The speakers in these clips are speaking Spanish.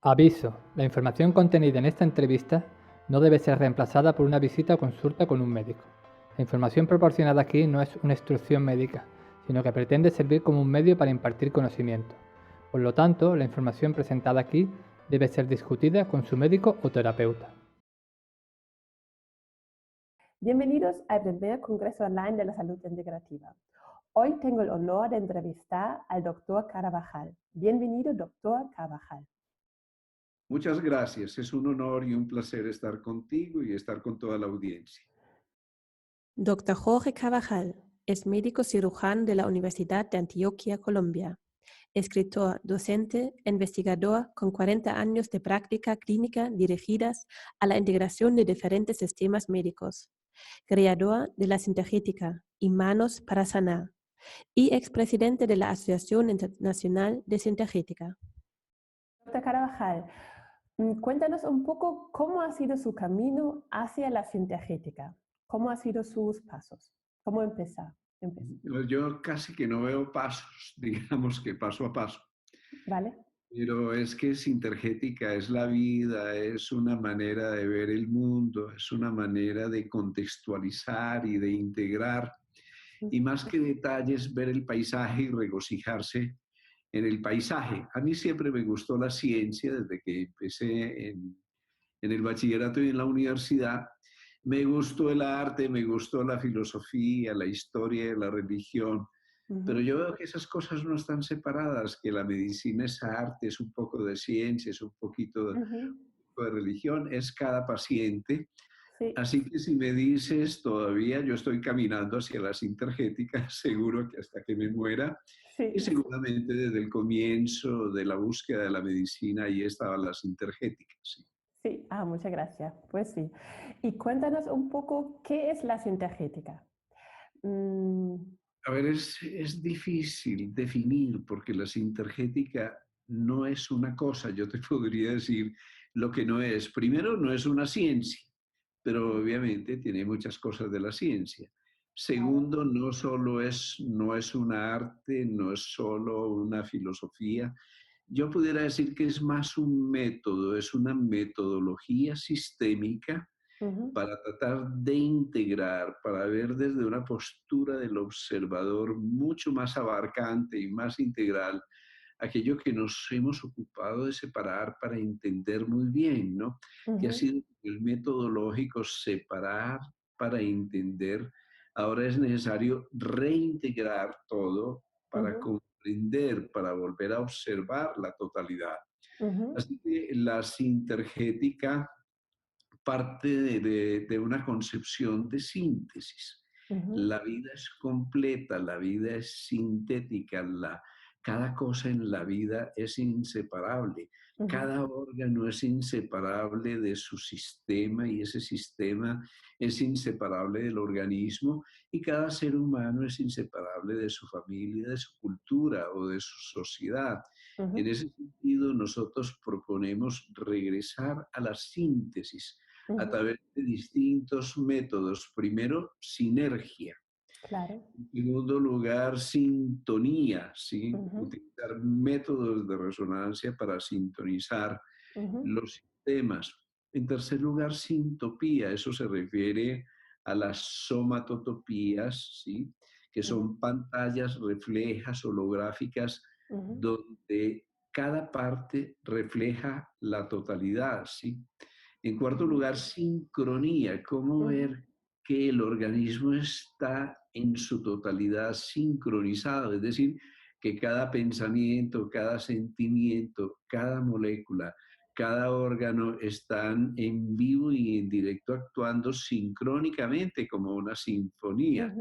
Aviso: la información contenida en esta entrevista no debe ser reemplazada por una visita o consulta con un médico. La información proporcionada aquí no es una instrucción médica, sino que pretende servir como un medio para impartir conocimiento. Por lo tanto, la información presentada aquí debe ser discutida con su médico o terapeuta. Bienvenidos al primer Congreso Online de la Salud Integrativa. Hoy tengo el honor de entrevistar al doctor Carabajal. Bienvenido, doctor Carabajal. Muchas gracias. Es un honor y un placer estar contigo y estar con toda la audiencia. Dr. Jorge Carabajal es médico cirujano de la Universidad de Antioquia, Colombia. Escritor, docente, investigador con 40 años de práctica clínica dirigidas a la integración de diferentes sistemas médicos. Creador de la Sintergética y Manos para Sanar y expresidente de la Asociación Internacional de Sintergética. Dr. Carabajal, cuéntanos un poco cómo ha sido su camino hacia la Sintergética. ¿Cómo han sido sus pasos? ¿Cómo empezar? Yo casi que no veo pasos, digamos que paso a paso. ¿Vale? Pero es que Sintergética es la vida, es una manera de ver el mundo, es una manera de contextualizar y de integrar. Y más que detalles, ver el paisaje y regocijarse en el paisaje. A mí siempre me gustó la ciencia desde que empecé en el bachillerato y en la universidad. Me gustó el arte, me gustó la filosofía, la historia, la religión, pero yo veo que esas cosas no están separadas, que la medicina es arte, es un poco de ciencia, es un poquito de religión, es cada paciente. Sí. Así que si me dices, todavía yo estoy caminando hacia las Sintergéticas, seguro que hasta que me muera, Sí. y seguramente desde el comienzo de la búsqueda de la medicina ahí estaban las Sintergéticas. Sí. Sí, muchas gracias. Pues sí. Y cuéntanos un poco qué es la Sintergética. A ver, es difícil definir porque la sintergética no es una cosa, yo te podría decir lo que no es. Primero, no es una ciencia, pero obviamente tiene muchas cosas de la ciencia. Claro. Segundo, no es un arte, no es solo una filosofía. Yo pudiera decir que es más un método, es una metodología sistémica para tratar de integrar, para ver desde una postura del observador mucho más abarcante y más integral aquello que nos hemos ocupado de separar para entender muy bien, ¿no? Que ha sido el metodológico separar para entender. Ahora es necesario reintegrar todo para comprender, para volver a observar la totalidad. Así que la sintergética parte de una concepción de síntesis. La vida es completa, la vida es sintética, cada cosa en la vida es inseparable. Cada órgano es inseparable de su sistema y ese sistema es inseparable del organismo y cada ser humano es inseparable de su familia, de su cultura o de su sociedad. En ese sentido, nosotros proponemos regresar a la síntesis a través de distintos métodos. Primero, sinergia. Claro. En segundo lugar, sintonía, ¿sí? Utilizar métodos de resonancia para sintonizar los sistemas. En tercer lugar, sintopía. Eso se refiere a las somatotopías, ¿sí? Que son pantallas reflejas holográficas donde cada parte refleja la totalidad, ¿sí? En cuarto lugar, sincronía, cómo ver que el organismo está en su totalidad sincronizado, es decir, que cada pensamiento, cada sentimiento, cada molécula, cada órgano están en vivo y en directo actuando sincrónicamente como una sinfonía.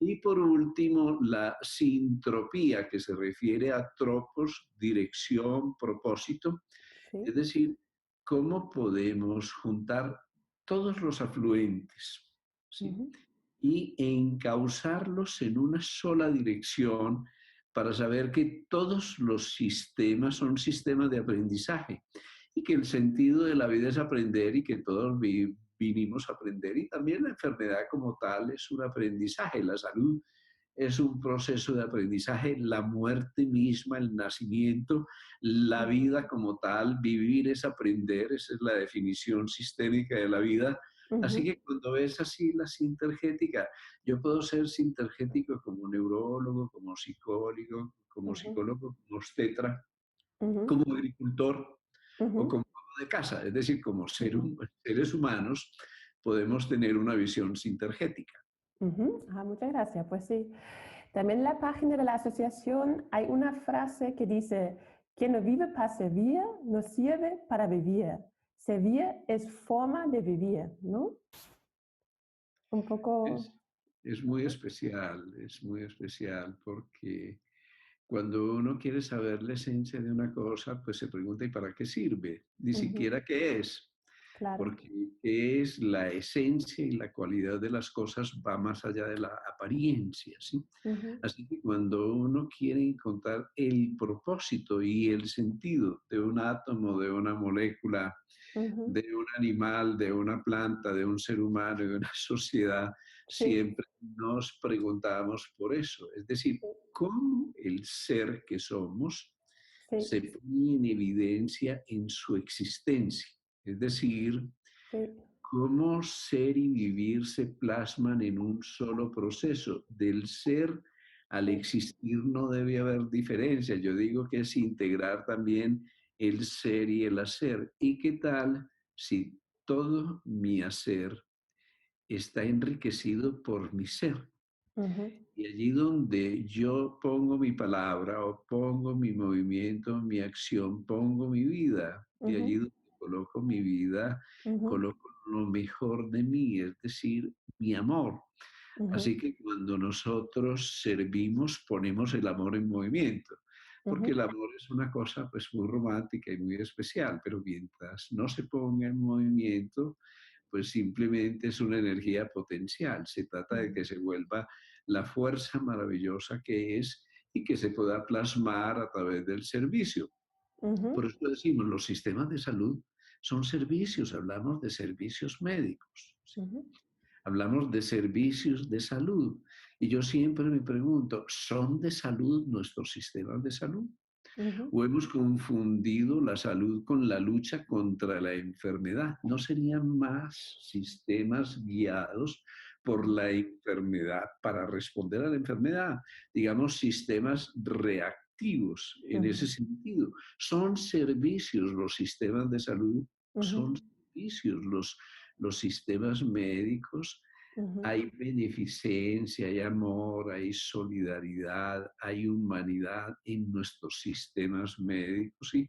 Y por último, la sintropía, que se refiere a tropos, dirección, propósito, Sí. es decir, cómo podemos juntar todos los afluentes, ¿sí? Y encauzarlos en una sola dirección para saber que todos los sistemas son sistemas de aprendizaje y que el sentido de la vida es aprender y que todos vinimos a aprender y también la enfermedad como tal es un aprendizaje, la salud es un proceso de aprendizaje, la muerte misma, el nacimiento, la ujú, vida como tal, vivir es aprender, esa es la definición sistémica de la vida. Así ujú, que cuando ves así la sintergética, yo puedo ser sintergético como neurólogo, como ujú, psicólogo, como obstetra, ujú, como agricultor o ujú, como ama de casa, es decir, como ujú, seres humanos podemos tener una visión sintergética. ujú. Ah, muchas gracias. Pues sí. También en la página de la asociación hay una frase que dice, quien no vive para servir, no sirve para vivir. Servir es forma de vivir, ¿no? Un poco... Es, es muy especial porque cuando uno quiere saber la esencia de una cosa, pues se pregunta ¿y para qué sirve? Ni Ujú, siquiera qué es, claro. porque qué es la esencia y la cualidad de las cosas va más allá de la apariencia, ¿sí? Ujú, Así que cuando uno quiere encontrar el propósito y el sentido de un átomo, de una molécula, ujú. de un animal, de una planta, de un ser humano, de una sociedad, Sí, siempre nos preguntamos por eso. Es decir, sí, cómo el ser que somos sí, se pone en evidencia en su existencia. Es decir, sí. cómo ser y vivir se plasman en un solo proceso. Del ser al Sí. existir no debe haber diferencia. Yo digo que es integrar también el ser y el hacer. ¿Y qué tal si todo mi hacer está enriquecido por mi ser? Ujú, Y allí donde yo pongo mi palabra o pongo mi movimiento, mi acción, pongo mi vida. Y allí ujú, donde coloco mi vida, ujú, coloco lo mejor de mí, es decir, mi amor. ujú, Así que cuando nosotros servimos, ponemos el amor en movimiento, porque el ujú, amor es una cosa pues muy romántica y muy especial, pero mientras no se ponga en movimiento, pues simplemente es una energía potencial. Se trata de ujú, que se vuelva la fuerza maravillosa que es y que se pueda plasmar a través del servicio. Por ujú, eso decimos, los sistemas de salud son servicios, hablamos de servicios médicos, ¿sí? ujú, Hablamos de servicios de salud. Y yo siempre me pregunto, ¿son de salud nuestros sistemas de salud? ujú, ¿O hemos confundido la salud con la lucha contra la enfermedad? ¿No serían más sistemas guiados por ujú, la enfermedad para responder a la enfermedad? Digamos, sistemas reactivos en ese ujú, sentido. Son servicios los sistemas de salud, son ujú, servicios los sistemas médicos. ujú, Hay beneficencia, hay amor, hay solidaridad, hay humanidad en nuestros sistemas médicos. ¿Y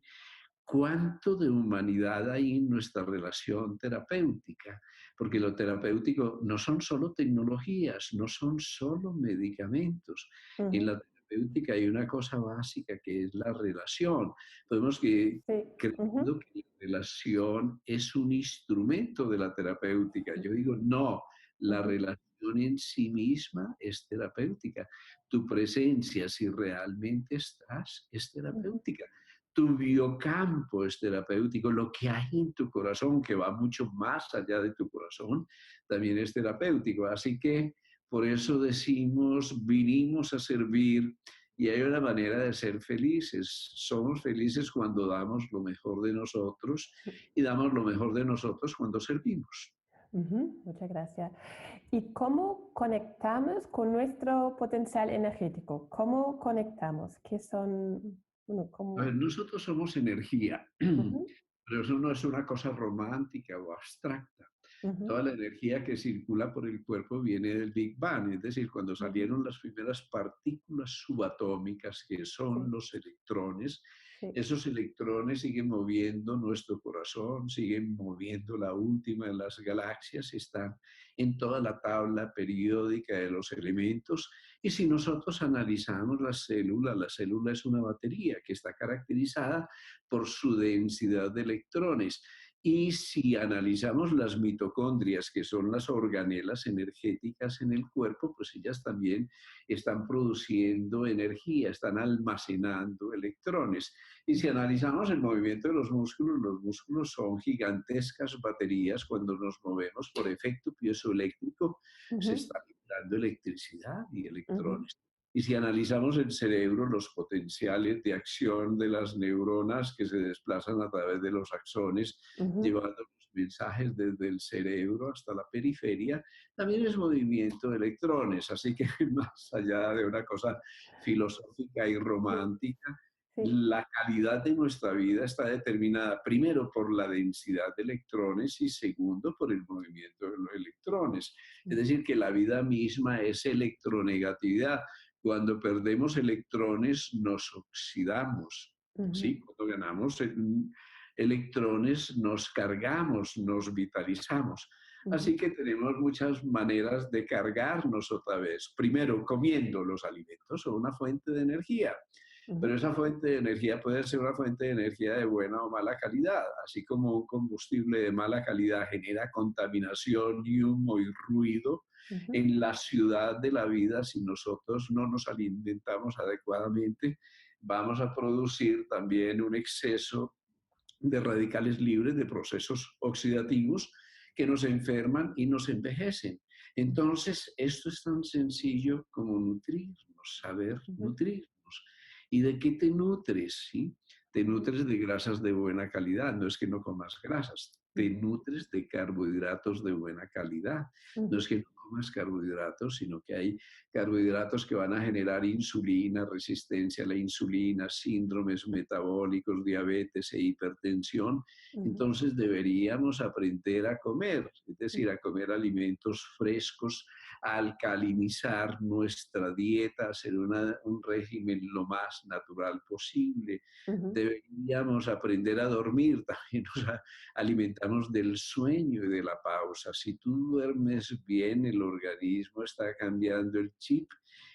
cuánto de humanidad hay en nuestra relación terapéutica? Porque lo terapéutico no son solo tecnologías, no son solo medicamentos. En ujú. la terapéutica hay una cosa básica que es la relación. Podemos que Sí. Ujú, creyendo que la relación es un instrumento de la terapéutica. Yo digo, no, la ujú, relación en sí misma es terapéutica. Tu presencia, si realmente estás, es ujú, terapéutica. Tu biocampo es terapéutico. Lo que hay en tu corazón, que va mucho más allá de tu corazón, también es terapéutico. Así que por eso decimos, vinimos a servir y hay una manera de ser felices. Somos felices cuando damos lo mejor de nosotros y damos lo mejor de nosotros cuando servimos. ujú. Muchas gracias. ¿Y cómo conectamos con nuestro potencial energético? ¿Cómo conectamos? ¿Qué son, bueno, A ver, cómo? nosotros somos energía, Ujú, pero eso no es una cosa romántica o abstracta. ujú, Toda la energía que circula por el cuerpo viene del Big Bang, es decir, cuando ujú. salieron las primeras partículas subatómicas, que son Sí, los electrones, sí. esos electrones siguen moviendo nuestro corazón, siguen moviendo la última de las galaxias, están en toda la tabla periódica de los elementos. Y si nosotros analizamos la célula es una batería que está caracterizada por su densidad de electrones. Y si analizamos las mitocondrias, que son las organelas energéticas en el cuerpo, pues ellas también están produciendo energía, están almacenando electrones. Y si analizamos el movimiento de los músculos son gigantescas baterías. Cuando nos movemos por efecto piezoeléctrico, se Ujú, está liberando electricidad y ujú, electrones. Y si analizamos el cerebro, los potenciales de acción de las neuronas que se desplazan a través de los axones, ujú, llevando los mensajes desde el cerebro hasta la periferia, también es movimiento de electrones. Así que más allá de una cosa filosófica y sí, romántica, sí, la calidad de nuestra vida está determinada primero por la densidad de electrones y segundo por el movimiento de los electrones. Es ujú, decir, que la vida misma es electronegatividad. Cuando perdemos electrones nos oxidamos, ujú, ¿sí? Cuando ganamos electrones nos cargamos, nos vitalizamos. ujú, Así que tenemos muchas maneras de cargarnos otra vez. Primero, comiendo los alimentos, son una fuente de energía. Pero ujú, esa fuente de energía puede ser una fuente de energía de buena o mala calidad, así como un combustible de mala calidad genera contaminación y humo y ruido ujú, en la ciudad de la vida. Si nosotros no nos alimentamos adecuadamente, vamos a producir también un exceso de radicales libres, de procesos oxidativos que nos enferman y nos envejecen. Entonces, esto es tan sencillo como nutrirnos, saber ujú, nutrirnos. ¿Y de qué te nutres? ¿Sí? Te ujú, nutres de grasas de buena calidad, no es que no comas grasas, te ujú, nutres de carbohidratos de buena calidad. No ujú, es que no comas carbohidratos, sino que hay carbohidratos que van a generar insulina, resistencia a la insulina, síndromes metabólicos, diabetes e hipertensión. ujú, Entonces deberíamos aprender a comer, es decir, a comer alimentos frescos, a alcalinizar nuestra dieta, hacer un régimen lo más natural posible. ujú, Deberíamos aprender a dormir, también nos alimentamos del sueño y de la pausa. Si tú duermes bien, el organismo está cambiando el chip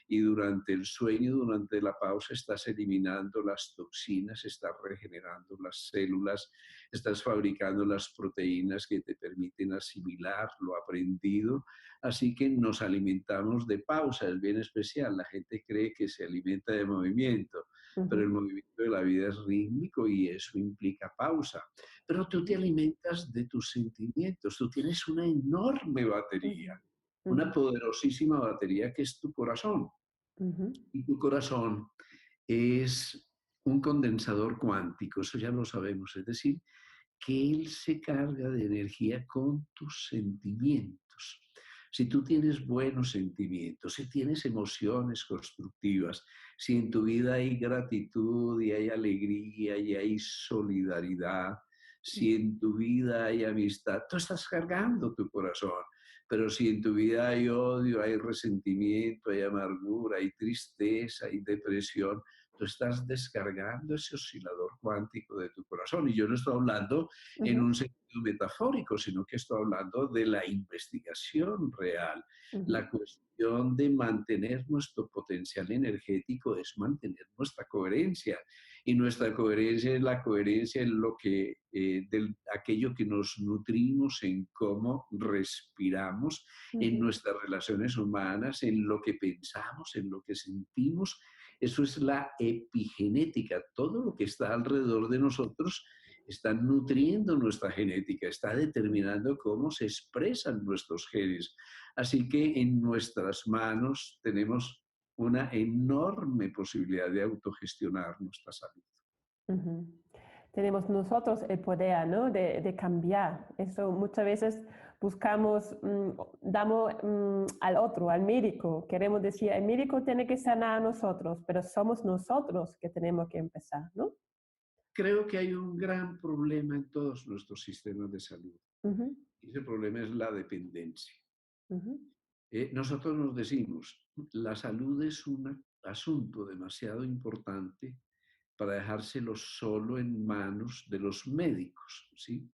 y durante el sueño, durante la pausa, estás eliminando las toxinas, estás regenerando las células, estás fabricando las proteínas que te permiten asimilar lo aprendido. Así que nos alimentamos de pausa, es bien especial. La gente cree que se alimenta de movimiento, pero el ujú, movimiento de la vida es rítmico y eso implica pausa. Pero tú te ujú, alimentas de tus sentimientos, tú tienes una enorme batería, ujú, una ujú, poderosísima batería que es tu corazón. ujú, Y tu corazón es un condensador cuántico, eso ya lo sabemos, es decir, que él se carga de energía con tus sentimientos. Si tú tienes buenos sentimientos, si tienes emociones constructivas, si en tu vida hay gratitud y hay alegría y hay solidaridad, si en tu vida hay amistad, tú estás cargando tu corazón. Pero si en tu vida hay odio, hay resentimiento, hay amargura, hay tristeza, hay depresión, tú estás descargando ese oscilador cuántico de tu corazón. Y yo no estoy hablando en ujú, un sentido metafórico, sino que estoy hablando de la investigación real. ujú, La cuestión de mantener nuestro potencial energético es mantener nuestra coherencia. Y nuestra coherencia es la coherencia en lo que, aquello que nos nutrimos, en cómo respiramos, en ujú, nuestras relaciones humanas, en lo que pensamos, en lo que sentimos. Eso es la epigenética. Todo lo que está alrededor de nosotros está nutriendo nuestra genética, está determinando cómo se expresan nuestros genes. Así que en nuestras manos tenemos una enorme posibilidad de autogestionar nuestra salud. ujú. Tenemos nosotros el poder, ¿no? De cambiar. Eso muchas veces buscamos, damos al otro, al médico. Queremos decir, el médico tiene que sanar a nosotros, pero somos nosotros que tenemos que empezar, ¿no? Creo que hay un gran problema en todos nuestros sistemas de salud. Ujú, Y ese problema es la dependencia. ujú, Nosotros nos decimos, la salud es un asunto demasiado importante para dejárselo solo en manos de los médicos, ¿sí?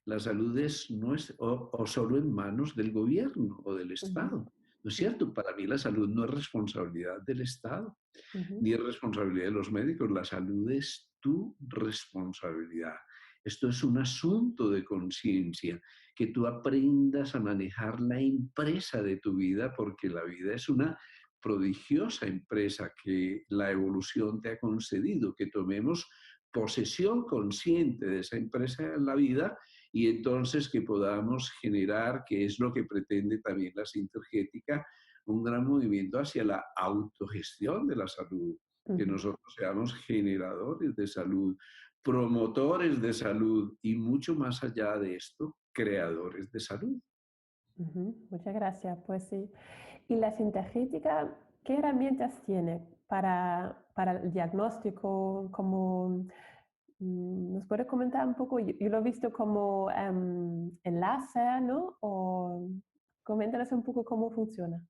La salud no es o solo en manos del gobierno o del ujú, Estado. ¿No es ujú, cierto? Para mí la salud no es responsabilidad del Estado, ujú, ni es responsabilidad de los médicos. La salud es tu responsabilidad. Esto es un asunto de conciencia, que tú aprendas a manejar la empresa de tu vida, porque la vida es una prodigiosa empresa que la evolución te ha concedido, que tomemos posesión consciente de esa empresa en la vida y entonces que podamos generar, que es lo que pretende también la Sintergética, un gran movimiento hacia la autogestión de la salud, que Ujú, nosotros seamos generadores de salud, promotores de salud y mucho más allá de esto, creadores de salud. ujú. Muchas gracias. Pues sí. ¿Y la sintergética, qué herramientas tiene para el diagnóstico? Como, ¿nos puede comentar un poco? Yo lo he visto como en láser, ¿no? O coméntanos un poco cómo funciona.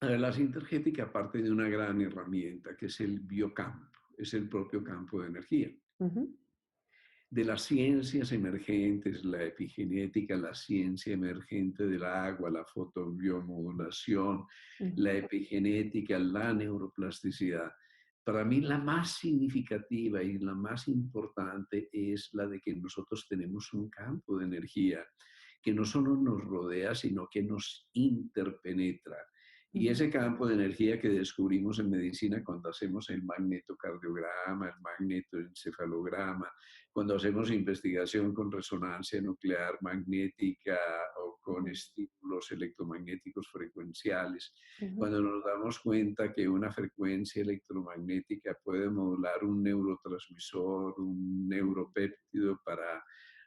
La sintergética parte de una gran herramienta que es el biocampo, es el propio campo de energía. Ujú, De las ciencias emergentes, la epigenética, la ciencia emergente del agua, la fotobiomodulación, ujú, la epigenética, la neuroplasticidad. Para mí la más significativa y la más importante es la de que nosotros tenemos un campo de energía que no solo nos rodea, sino que nos interpenetra. Y ujú, ese campo de energía que descubrimos en medicina cuando hacemos el magnetocardiograma, el magnetoencefalograma, cuando hacemos investigación con resonancia nuclear magnética o con ujú, estímulos electromagnéticos frecuenciales, ujú, cuando nos damos cuenta que una frecuencia electromagnética puede modular un neurotransmisor, un neuropéptido para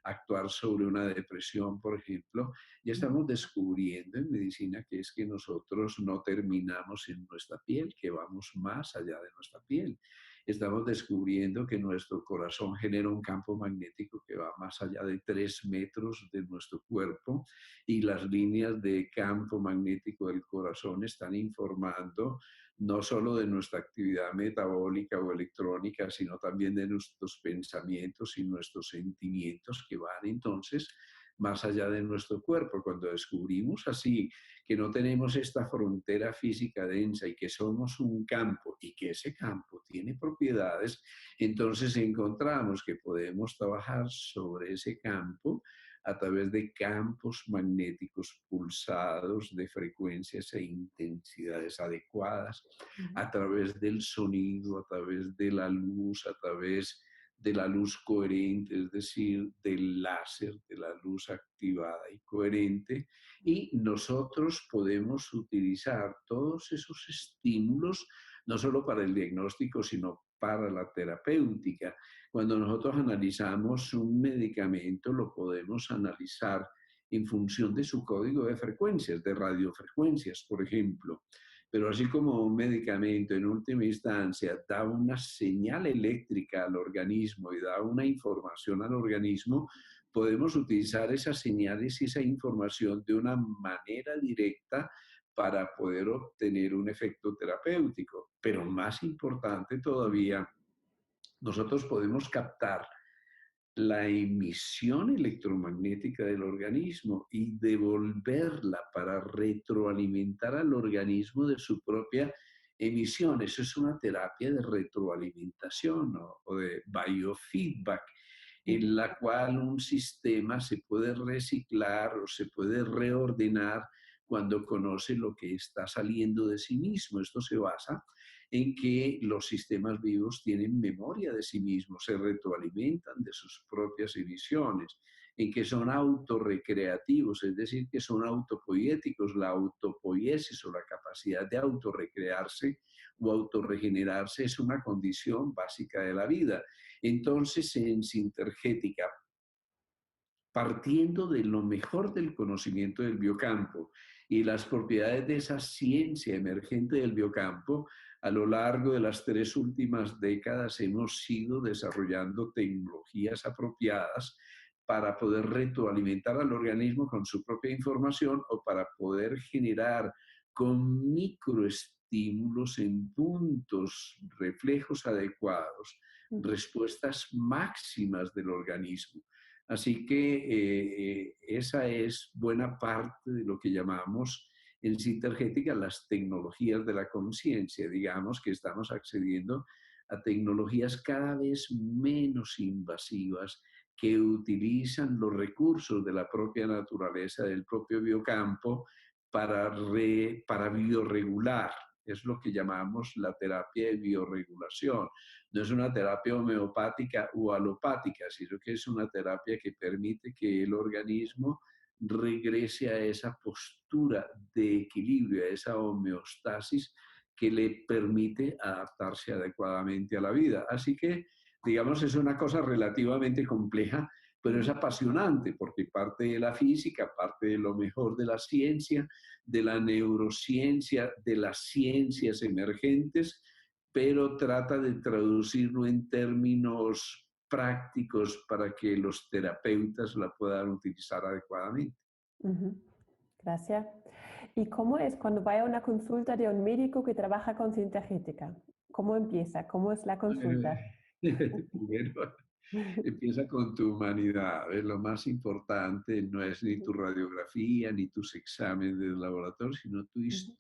actuar sobre una depresión, por ejemplo, ya ujú, estamos descubriendo en medicina que es que nosotros no terminamos en nuestra piel, que vamos más allá de nuestra piel. Estamos descubriendo que nuestro corazón genera un campo magnético que va más allá de 3 metros de nuestro cuerpo y las líneas de campo magnético del corazón están informando no solo de nuestra actividad metabólica o electrónica, sino también de nuestros pensamientos y nuestros sentimientos que van entonces más allá de nuestro cuerpo. Cuando descubrimos así que no tenemos esta frontera física densa y que somos un campo y que ese campo tiene propiedades, entonces encontramos que podemos trabajar sobre ese campo a través de campos magnéticos pulsados de frecuencias e intensidades adecuadas, ujú, a través del sonido, a través de la luz, a través de la luz coherente, es decir, del láser, de la luz activada y coherente, y nosotros podemos utilizar todos esos estímulos no solo para el diagnóstico, sino para la terapéutica. Cuando nosotros analizamos un medicamento, lo podemos analizar en función de su código de frecuencias, de radiofrecuencias, por ejemplo. Pero así como un medicamento en última instancia da una señal eléctrica al organismo y da una información al organismo, podemos utilizar esas señales y esa información de una manera directa para poder obtener un efecto terapéutico. Pero más importante todavía, nosotros podemos captar la emisión electromagnética del organismo y devolverla para retroalimentar al organismo de su propia emisión. Eso es una terapia de retroalimentación, ¿no? O de biofeedback, en ujú, la cual un sistema se puede reciclar o se puede reordenar cuando conoce lo que está saliendo de sí mismo. Esto se basa en que los sistemas vivos tienen memoria de sí mismos, se retroalimentan de sus propias emisiones, en que son autorrecreativos, es decir, que son autopoiéticos. La autopoiesis o la capacidad de autorrecrearse o autorregenerarse es una condición básica de la vida. Entonces, en Sintergética, partiendo de lo mejor del conocimiento del biocampo y las propiedades de esa ciencia emergente del biocampo, a lo largo de las 3 últimas décadas hemos ido desarrollando tecnologías apropiadas para poder retroalimentar al organismo con su propia información o para poder generar con microestímulos en puntos, reflejos adecuados, ujú. respuestas máximas del organismo. Así que esa es buena parte de lo que llamamos en Sintergética las tecnologías de la conciencia. Digamos que estamos accediendo a tecnologías cada vez menos invasivas que utilizan los recursos de la propia naturaleza, del propio biocampo, para bioregular. Es lo que llamamos la terapia de bioregulación. No es una terapia homeopática o alopática, sino que es una terapia que permite que el organismo regrese a esa postura de equilibrio, a esa homeostasis que le permite adaptarse adecuadamente a la vida. Así que, digamos, es una cosa relativamente compleja, pero es apasionante porque parte de la física, parte de lo mejor de la ciencia, de la neurociencia, de las ciencias emergentes, pero trata de traducirlo en términos prácticos para que los terapeutas la puedan utilizar adecuadamente. Ujú. Gracias. ¿Y cómo es cuando vaya a una consulta de un médico que trabaja con sintergética? ¿Cómo empieza? ¿Cómo es la consulta? Primero, empieza con tu humanidad. Lo más importante no es ni tu radiografía, ni tus exámenes de laboratorio, sino Ujú,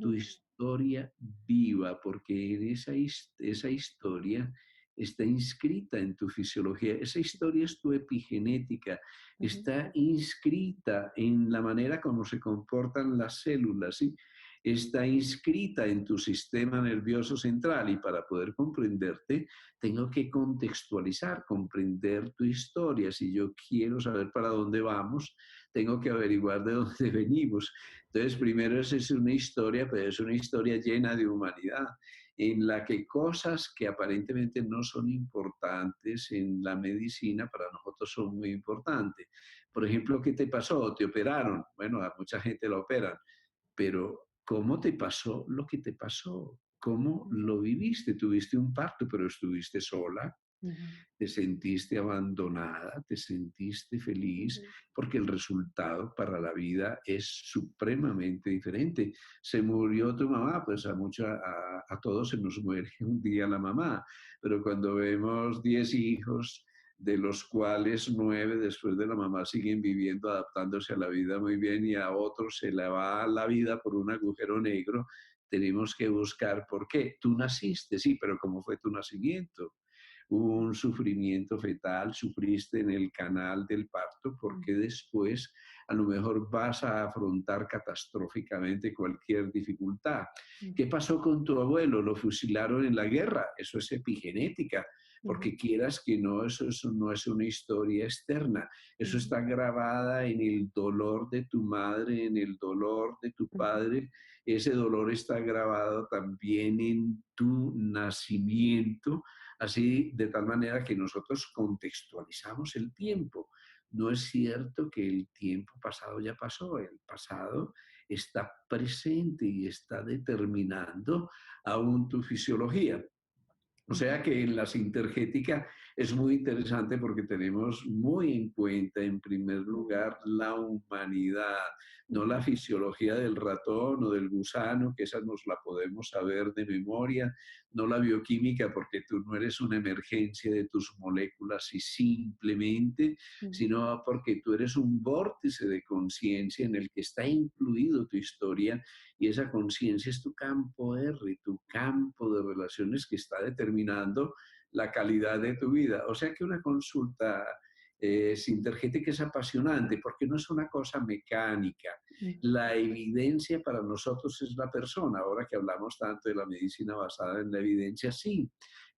tu ujú, historia viva, porque en esa historia está inscrita en tu fisiología. Esa historia es tu epigenética, ujú, está inscrita en la manera como se comportan las células, ¿sí? Está inscrita en tu sistema nervioso central y para poder comprenderte, tengo que contextualizar, comprender tu historia. Si yo quiero saber para dónde vamos, tengo que averiguar de dónde venimos. Entonces, primero esa es una historia, pero es una historia llena de humanidad, en la que cosas que aparentemente no son importantes en la medicina, para nosotros son muy importantes. Por ejemplo, ¿qué te pasó? ¿Te operaron? Bueno, a mucha gente la operan, pero ¿cómo te pasó lo que te pasó? ¿Cómo ujú, lo viviste? Tuviste un parto, pero estuviste sola, ujú, te sentiste abandonada, te sentiste feliz, ujú, porque el resultado para la vida es supremamente diferente. Se murió tu mamá, pues a todos se nos muere un día la mamá, pero cuando vemos 10 hijos, de los cuales 9 después de la mamá siguen viviendo, adaptándose a la vida muy bien y a otros se le va la vida por un agujero negro, tenemos que buscar por qué. Tú naciste, sí, pero ¿cómo fue tu nacimiento? Hubo un sufrimiento fetal, sufriste en el canal del parto, porque después a lo mejor vas a afrontar catastróficamente cualquier dificultad. ¿Qué ujú, pasó con tu abuelo? Lo fusilaron en la guerra, eso es epigenética, ujú, porque quieras que no, eso no es una historia externa, eso ujú, está grabada en el dolor de tu madre, en el dolor de tu ujú, padre, ese dolor está grabado también en tu nacimiento, así de tal manera que nosotros contextualizamos el tiempo. No es cierto que el tiempo pasado ya pasó, el pasado está presente y está determinando aún tu fisiología. O ujú, sea que en la sintergética es muy interesante porque tenemos muy en cuenta, en primer ujú, lugar, la humanidad, no ujú, la fisiología del ratón o del gusano, que esa nos la podemos saber de memoria, no la bioquímica, porque tú no eres una emergencia de tus moléculas y simplemente, ujú, sino porque tú eres un vórtice de conciencia en el que está incluido tu historia y esa conciencia es tu campo R, tu campo de relaciones que está determinando la calidad de tu vida. O sea que una consulta sintergética es apasionante porque no es una cosa mecánica. ujú, La evidencia para nosotros es la persona. Ahora que hablamos tanto de la medicina basada en la evidencia, sí,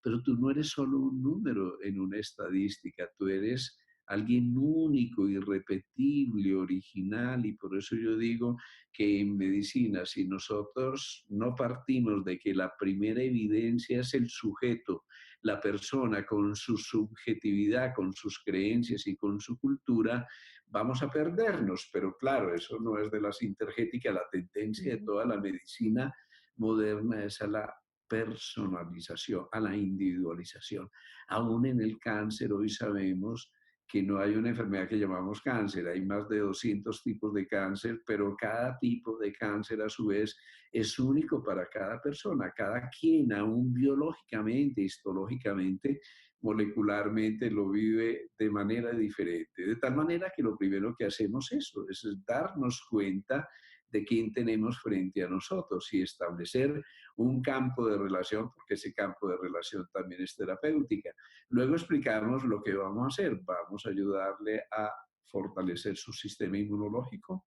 pero tú no eres solo un número en una estadística, tú eres alguien único, irrepetible, original, y por eso yo digo que en medicina, si nosotros no partimos de que la primera evidencia es el sujeto, la persona con su subjetividad, con sus creencias y con su cultura, vamos a perdernos. Pero claro, eso no es de la sintergética, la tendencia de ujú, toda la medicina moderna es a la personalización, a la individualización. Aún en el cáncer hoy sabemos que no hay una enfermedad que llamamos cáncer, hay más de 200 tipos de cáncer, pero cada tipo de cáncer a su vez es único para cada persona, cada quien aún biológicamente, histológicamente, molecularmente lo vive de manera diferente. De tal manera que lo primero que hacemos es darnos cuenta de quién tenemos frente a nosotros y establecer un campo de relación, porque ese campo de relación también es terapéutica. Luego explicamos lo que vamos a hacer. Vamos a ayudarle a fortalecer su sistema inmunológico,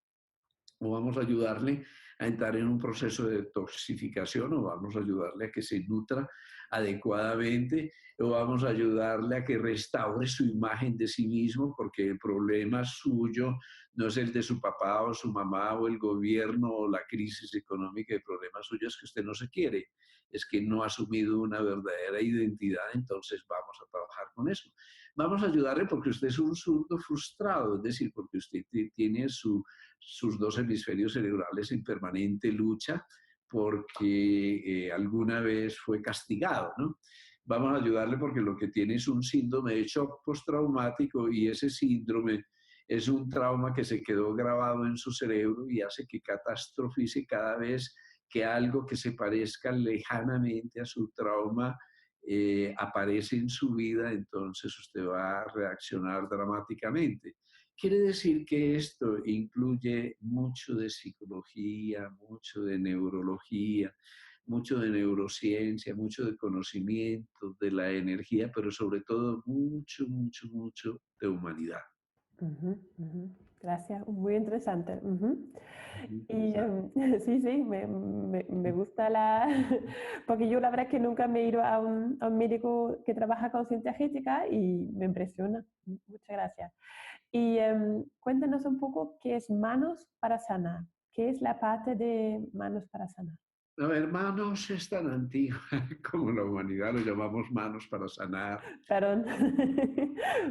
o vamos a ayudarle a entrar en un proceso de detoxificación, o vamos a ayudarle a que se nutra adecuadamente, o vamos a ayudarle a que restaure su imagen de sí mismo, porque el problema suyo no es el de su papá o su mamá o el gobierno o la crisis económica. El problema suyo es que usted no se quiere, es que no ha asumido una verdadera identidad. Entonces vamos a trabajar con eso. Vamos a ayudarle porque usted es un zurdo frustrado, es decir, porque usted tiene sus dos hemisferios cerebrales en permanente lucha porque alguna vez fue castigado, ¿no? Vamos a ayudarle porque lo que tiene es un síndrome de shock postraumático, y ese síndrome es un trauma que se quedó grabado en su cerebro y hace que catastrofice cada vez que algo que se parezca lejanamente a su trauma aparece en su vida. Entonces usted va a reaccionar dramáticamente. Quiere decir que esto incluye mucho de psicología, mucho de neurología, mucho de neurociencia, mucho de conocimiento de la energía, pero sobre todo mucho, mucho, mucho de humanidad. Ujú, ujú. Gracias, muy interesante. Ujú. Y Interesante. sí, sí, me gusta la... Porque yo la verdad es que nunca me he ido a un médico que trabaja con sintética y me impresiona. Muchas gracias. Y cuéntanos un poco qué es manos para sanar. ¿Qué es la parte de manos para sanar? A ver, manos es tan antigua como la humanidad, lo llamamos manos para sanar. Perdón.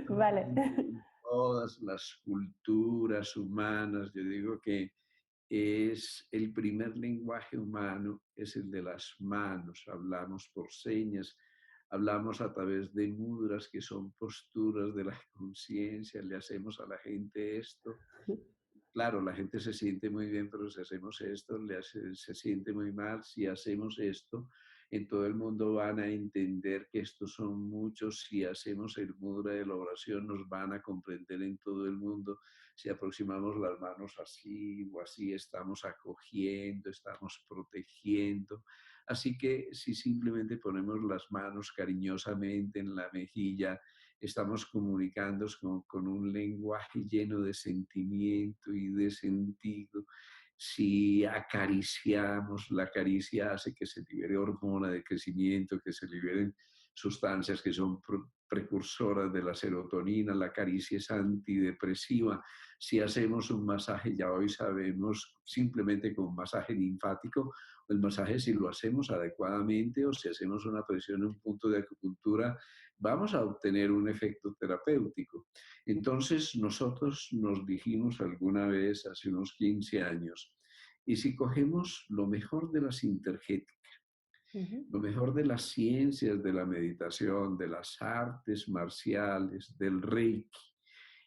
Vale. En todas las culturas humanas, yo digo que es el primer lenguaje humano, es el de las manos. Hablamos por señas, hablamos a través de mudras, que son posturas de la conciencia. Le hacemos a la gente esto. Claro, la gente se siente muy bien, pero si hacemos esto, se siente muy mal. Si hacemos esto, en todo el mundo van a entender que estos son muchos. Si hacemos el mudra de la oración, nos van a comprender en todo el mundo. Si aproximamos las manos así o así, estamos acogiendo, estamos protegiendo. Así que si simplemente ponemos las manos cariñosamente en la mejilla, estamos comunicándonos con un lenguaje lleno de sentimiento y de sentido. Si acariciamos, la caricia hace que se libere hormona de crecimiento, que se liberen sustancias que son precursoras de la serotonina. La caricia es antidepresiva. Si hacemos un masaje, ya hoy sabemos, simplemente con masaje linfático, el masaje, si lo hacemos adecuadamente o si hacemos una presión en un punto de acupuntura, vamos a obtener un efecto terapéutico. Entonces nosotros nos dijimos alguna vez, hace unos 15 años, y si cogemos lo mejor de la sintergética, Ujú. lo mejor de las ciencias de la meditación, de las artes marciales, del Reiki,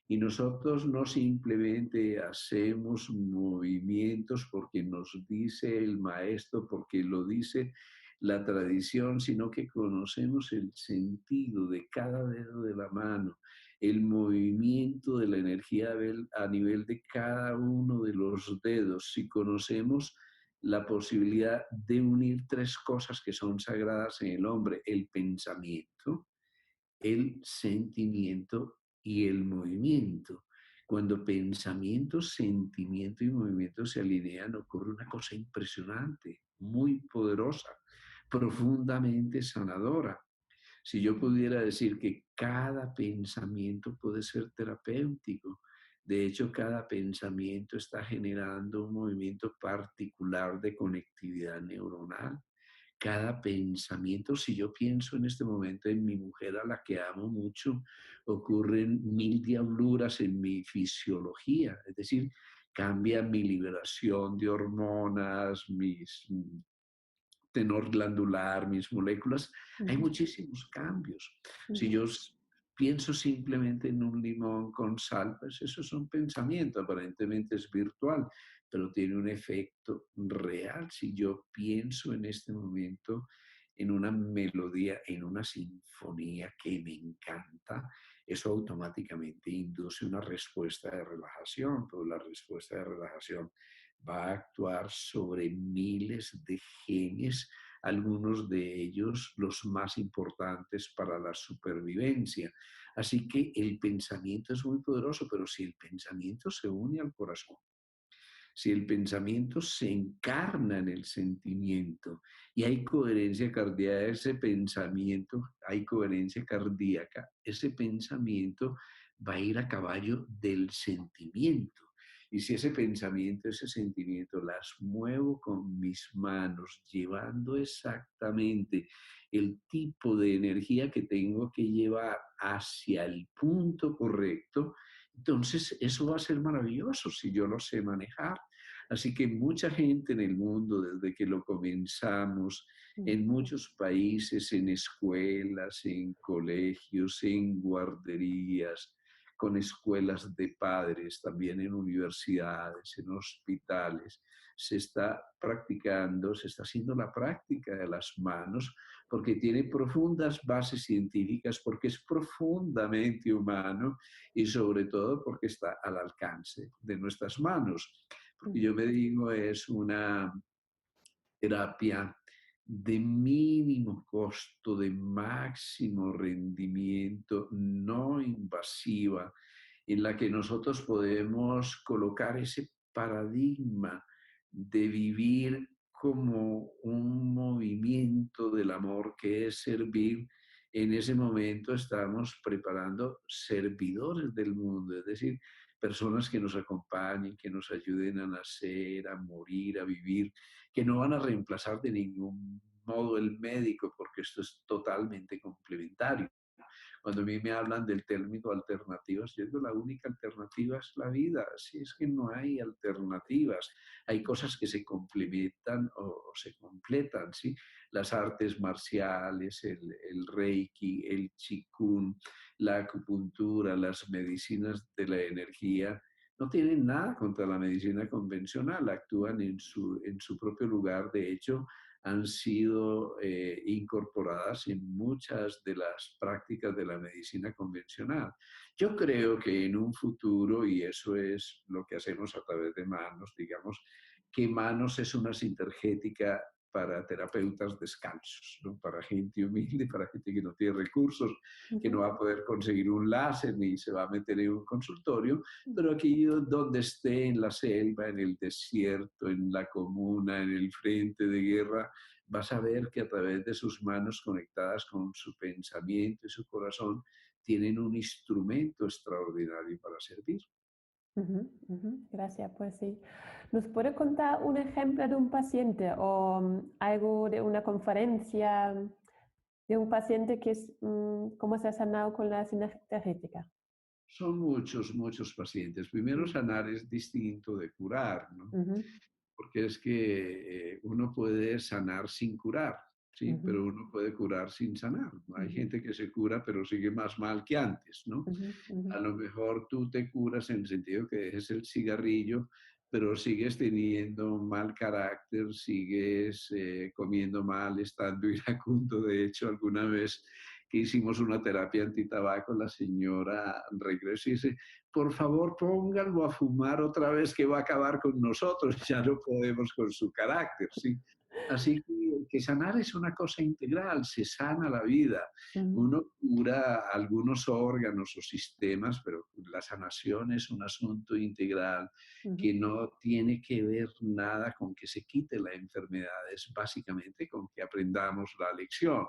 y nosotros no simplemente hacemos movimientos porque nos dice el maestro, porque lo dice la tradición, sino que conocemos el sentido de cada dedo de la mano, el movimiento de la energía a nivel de cada uno de los dedos. Si conocemos la posibilidad de unir tres cosas que son sagradas en el hombre: el pensamiento, el sentimiento y el movimiento. Cuando pensamiento, sentimiento y movimiento se alinean, ocurre una cosa impresionante, muy poderosa, profundamente sanadora. Si yo pudiera decir que cada pensamiento puede ser terapéutico, de hecho, cada pensamiento está generando un movimiento particular de conectividad neuronal. Cada pensamiento, si yo pienso en este momento en mi mujer a la que amo mucho, ocurren mil diabluras en mi fisiología, es decir, cambia mi liberación de hormonas, mis tenor glandular, mis moléculas. Hay Ujú, muchísimos cambios. Si ujú. yo pienso simplemente en un limón con sal, pues eso es un pensamiento, aparentemente es virtual, pero tiene un efecto real. Si yo pienso en este momento en una melodía, en una sinfonía que me encanta, eso automáticamente induce una respuesta de relajación, pero la respuesta de relajación va a actuar sobre miles de genes, algunos de ellos los más importantes para la supervivencia. Así que el pensamiento es muy poderoso, pero si el pensamiento se une al corazón, si el pensamiento se encarna en el sentimiento y hay coherencia cardíaca, ese pensamiento, hay coherencia cardíaca, ese pensamiento va a ir a caballo del sentimiento. Y si ese pensamiento, ese sentimiento las muevo con mis manos, llevando exactamente el tipo de energía que tengo que llevar hacia el punto correcto, entonces eso va a ser maravilloso si yo lo sé manejar. Así que mucha gente en el mundo, desde que lo comenzamos, Mm. en muchos países, en escuelas, en colegios, en guarderías, con escuelas de padres, también en universidades, en hospitales, se está practicando, se está haciendo la práctica de las manos porque tiene profundas bases científicas, porque es profundamente humano y sobre todo porque está al alcance de nuestras manos. Porque yo Ujú. me digo, es una terapia de mínimo costo, de máximo rendimiento, no invasiva, en la que nosotros podemos colocar ese paradigma de vivir como un movimiento del amor que es servir. En ese momento estamos preparando servidores del mundo, es decir, personas que nos acompañen, que nos ayuden a nacer, a morir, a vivir, que no van a reemplazar de ningún modo el médico, porque esto es totalmente complementario. Cuando a mí me hablan del término alternativas, yo digo, la única alternativa es la vida. Si es que no hay alternativas, hay cosas que se complementan o se completan, ¿sí? Las artes marciales, el reiki, el qigong, la acupuntura, las medicinas de la energía, no tienen nada contra la medicina convencional, actúan en su propio lugar. De hecho, han sido incorporadas en muchas de las prácticas de la medicina convencional. Yo creo que en un futuro, y eso es lo que hacemos a través de Manos, digamos, que Manos es una sintergética para terapeutas descalzos, ¿no? Para gente humilde, para gente que no tiene recursos, que no Ujú. va a poder conseguir un láser ni se va a meter en un consultorio, Mm. pero aquí donde esté, en la selva, en el desierto, en la comuna, en el frente de guerra, vas a ver que a través de sus manos conectadas con su pensamiento y su corazón, tienen un instrumento extraordinario para servir. Ujú, ujú. Gracias, pues sí. ¿Nos puede contar un ejemplo de un paciente o algo de una conferencia de un paciente que es, cómo se ha sanado con la sinergética? Son muchos, muchos pacientes. Primero, Mm. sanar es distinto de curar, ¿no? Ujú, Porque es que uno puede sanar sin curar, ¿sí? ujú, Pero uno puede curar sin sanar, ¿no? Hay ujú, gente que se cura pero sigue más mal que antes, ¿no? ujú, ujú, A lo mejor tú te curas en el sentido que dejes el cigarrillo, pero sigues teniendo mal carácter, sigues comiendo mal, estando iracundo. De hecho, alguna vez que hicimos una terapia antitabaco, la señora regresó y dice, por favor, pónganlo a fumar otra vez que va a acabar con nosotros, ya no podemos con su carácter, ¿sí? Así que sanar es una cosa integral, se sana la vida. ujú, Uno cura algunos órganos o sistemas, pero la sanación es un asunto integral ujú, que no tiene que ver nada con que se quite la enfermedad, es básicamente con que aprendamos la lección.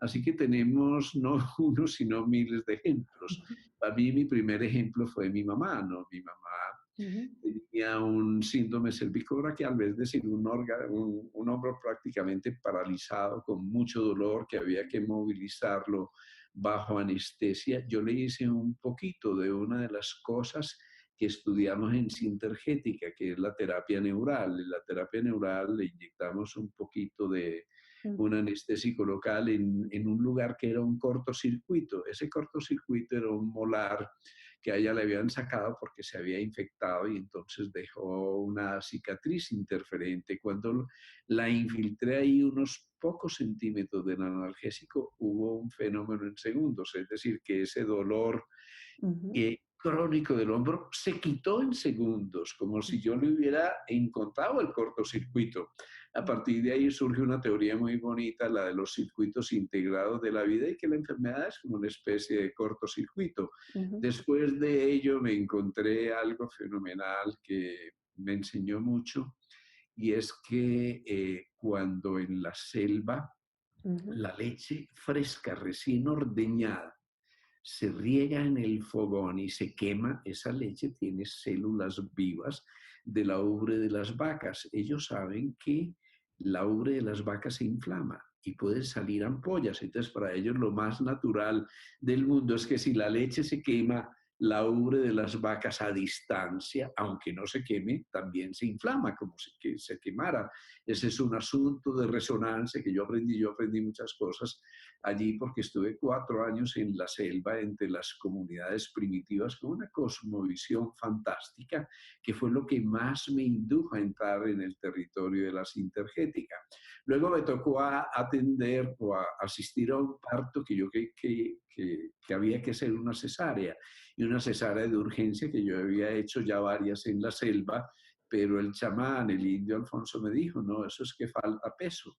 Así que tenemos no uno, sino miles de ejemplos. Para mí mi primer ejemplo fue mi mamá, ¿no? Mi mamá ujú, tenía un síndrome cervicobraquial, es decir, un hombro prácticamente paralizado, con mucho dolor, que había que movilizarlo bajo anestesia. Yo le hice un poquito de una de las cosas que estudiamos en sintergética, que es la terapia neural. En la terapia neural le inyectamos un poquito de ujú, un anestésico local en un lugar que era un cortocircuito. Ese cortocircuito era un molar que a ella le habían sacado porque se había infectado y entonces dejó una cicatriz interferente. Cuando la infiltré ahí unos pocos centímetros del analgésico, hubo un fenómeno en segundos, es decir, que ese dolor ujú, crónico del hombro se quitó en segundos, como si yo le hubiera encontrado el cortocircuito. A partir de ahí surge una teoría muy bonita, la de los circuitos integrados de la vida, y que la enfermedad es como una especie de cortocircuito. Ujú, Después de ello me encontré algo fenomenal que me enseñó mucho, y es que cuando en la selva ujú, la leche fresca, recién ordeñada, se riega en el fogón y se quema, esa leche tiene células vivas de la ubre de las vacas. Ellos saben que la ubre de las vacas se inflama y pueden salir ampollas. Entonces, para ellos lo más natural del mundo es que si la leche se quema, la ubre de las vacas a distancia, aunque no se queme, también se inflama como si que se quemara. Ese es un asunto de resonancia que yo aprendí muchas cosas allí porque estuve 4 años en la selva entre las comunidades primitivas con una cosmovisión fantástica que fue lo que más me indujo a entrar en el territorio de la sintergética. Luego me tocó atender o a asistir a un parto que yo que había que hacer una cesárea, y una cesárea de urgencia que yo había hecho ya varias en la selva, pero el chamán, el indio Alfonso, me dijo, no, eso es que falta peso.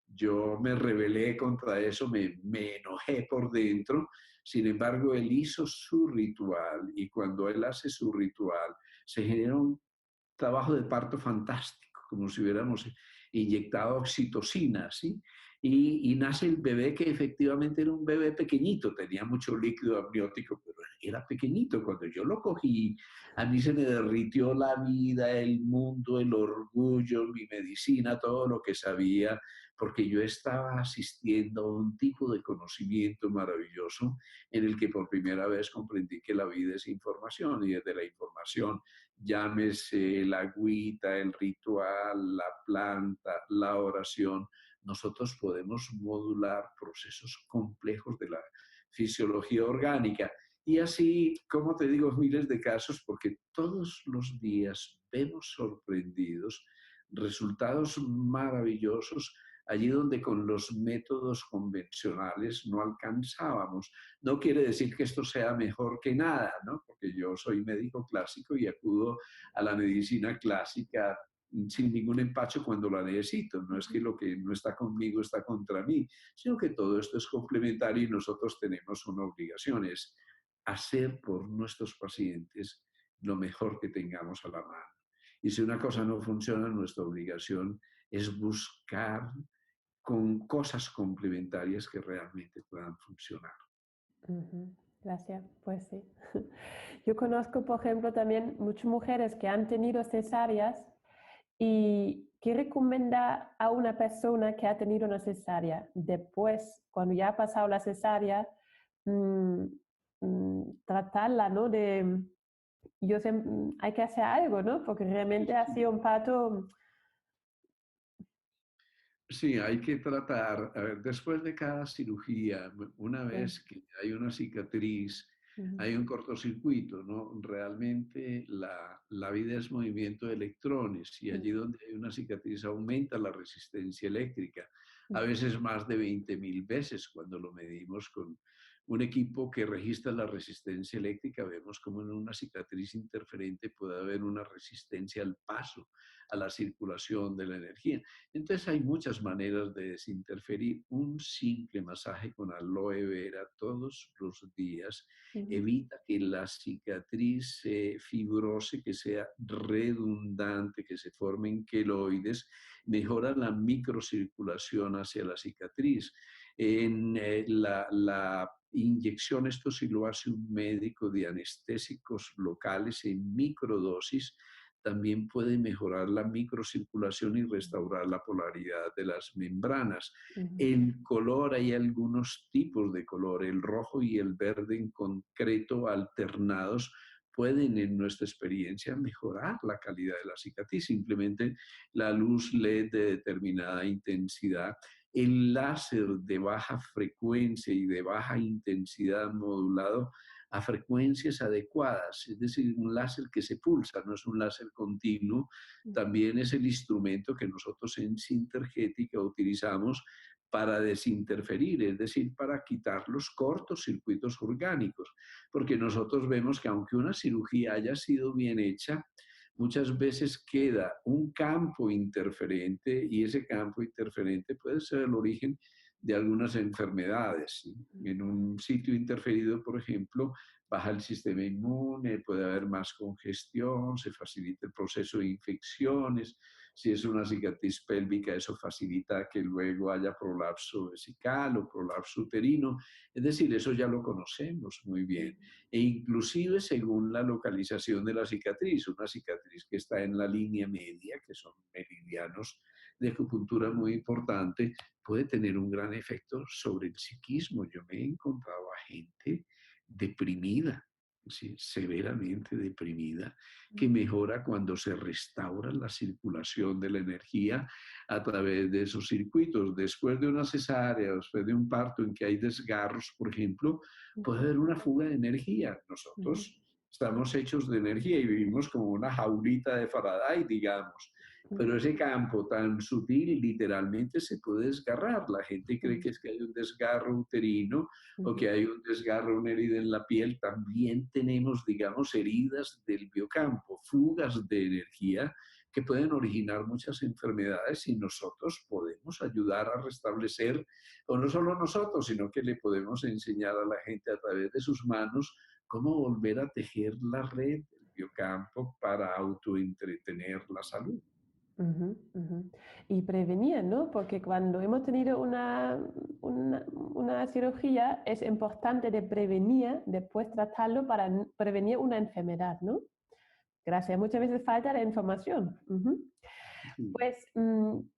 Yo me rebelé contra eso, me enojé por dentro. Sin embargo, él hizo su ritual, y cuando él hace su ritual se genera un trabajo de parto fantástico, como si hubiéramos inyectado oxitocina, ¿sí? Y nace el bebé, que efectivamente era un bebé pequeñito, tenía mucho líquido amniótico, pero era pequeñito. Cuando yo lo cogí, a mí se me derritió la vida, el mundo, el orgullo, mi medicina, todo lo que sabía, porque yo estaba asistiendo a un tipo de conocimiento maravilloso en el que por primera vez comprendí que la vida es información, y desde la información, llámese la agüita, el ritual, la planta, la oración, nosotros podemos modular procesos complejos de la fisiología orgánica. Y así, como te digo, miles de casos, porque todos los días vemos sorprendidos resultados maravillosos allí donde con los métodos convencionales no alcanzábamos. No quiere decir que esto sea mejor que nada, ¿no? Porque yo soy médico clásico y acudo a la medicina clásica sin ningún empacho cuando la necesito. No es que lo que no está conmigo está contra mí, sino que todo esto es complementario, y nosotros tenemos una obligación, es hacer por nuestros pacientes lo mejor que tengamos a la mano. Y si una cosa no funciona, nuestra obligación es buscar con cosas complementarias que realmente puedan funcionar. ujú. Gracias, pues sí. Yo conozco, por ejemplo, también muchas mujeres que han tenido cesáreas. ¿Y qué recomienda a una persona que ha tenido una cesárea? Después, cuando ya ha pasado la cesárea, mm, tratarla, ¿no? Hay que hacer algo, ¿no? Porque realmente ha sido un parto. Sí, hay que tratar, a ver, después de cada cirugía, una Sí, vez que hay una cicatriz, ujú, hay un cortocircuito, ¿no? Realmente la vida es movimiento de electrones, y mm, allí donde hay una cicatriz aumenta la resistencia eléctrica, a mm, veces más de 20.000 veces. Cuando lo medimos con un equipo que registra la resistencia eléctrica, vemos como en una cicatriz interferente puede haber una resistencia al paso, a la circulación de la energía. Entonces hay muchas maneras de desinterferir. Un simple masaje con aloe vera todos los días ujú, evita que la cicatriz se fibrose, que sea redundante, que se formen queloides, mejora la microcirculación hacia la cicatriz. En la inyección, esto sí lo hace un médico, de anestésicos locales en microdosis, también puede mejorar la microcirculación y restaurar la polaridad de las membranas. ujú, El color, hay algunos tipos de color, el rojo y el verde en concreto alternados pueden, en nuestra experiencia, mejorar la calidad de la cicatriz. Simplemente la luz LED de determinada intensidad, el láser de baja frecuencia y de baja intensidad modulado a frecuencias adecuadas, es decir, un láser que se pulsa, no es un láser continuo, ujú, también es el instrumento que nosotros en Sintergética utilizamos para desinterferir, es decir, para quitar los cortocircuitos orgánicos, porque nosotros vemos que aunque una cirugía haya sido bien hecha, muchas veces queda un campo interferente y ese campo interferente puede ser el origen de algunas enfermedades, ¿sí? En un sitio interferido, por ejemplo, baja el sistema inmune, puede haber más congestión, se facilita el proceso de infecciones. Si es una cicatriz pélvica, eso facilita que luego haya prolapso vesical o prolapso uterino. Es decir, eso ya lo conocemos muy bien. E inclusive según la localización de la cicatriz, una cicatriz que está en la línea media, que son meridianos de acupuntura muy importante, puede tener un gran efecto sobre el psiquismo. Yo me he encontrado a gente deprimida, ¿sí? Severamente deprimida, que mejora cuando se restaura la circulación de la energía a través de esos circuitos. Después de una cesárea, después de un parto en que hay desgarros, por ejemplo, puede haber una fuga de energía. Nosotros estamos hechos de energía y vivimos como una jaulita de Faraday, digamos. Pero ese campo tan sutil literalmente se puede desgarrar. La gente cree que es que hay un desgarro uterino o que hay un desgarro, una herida en la piel. También tenemos, digamos, heridas del biocampo, fugas de energía que pueden originar muchas enfermedades y nosotros podemos ayudar a restablecer, o no solo nosotros, sino que le podemos enseñar a la gente a través de sus manos cómo volver a tejer la red del biocampo para autoentretener la salud. Ujú, ujú. Y prevenir, ¿no? Porque cuando hemos tenido una cirugía es importante de prevenir, después tratarlo para prevenir una enfermedad, ¿no? Gracias. Muchas veces falta de información. Ujú. Pues,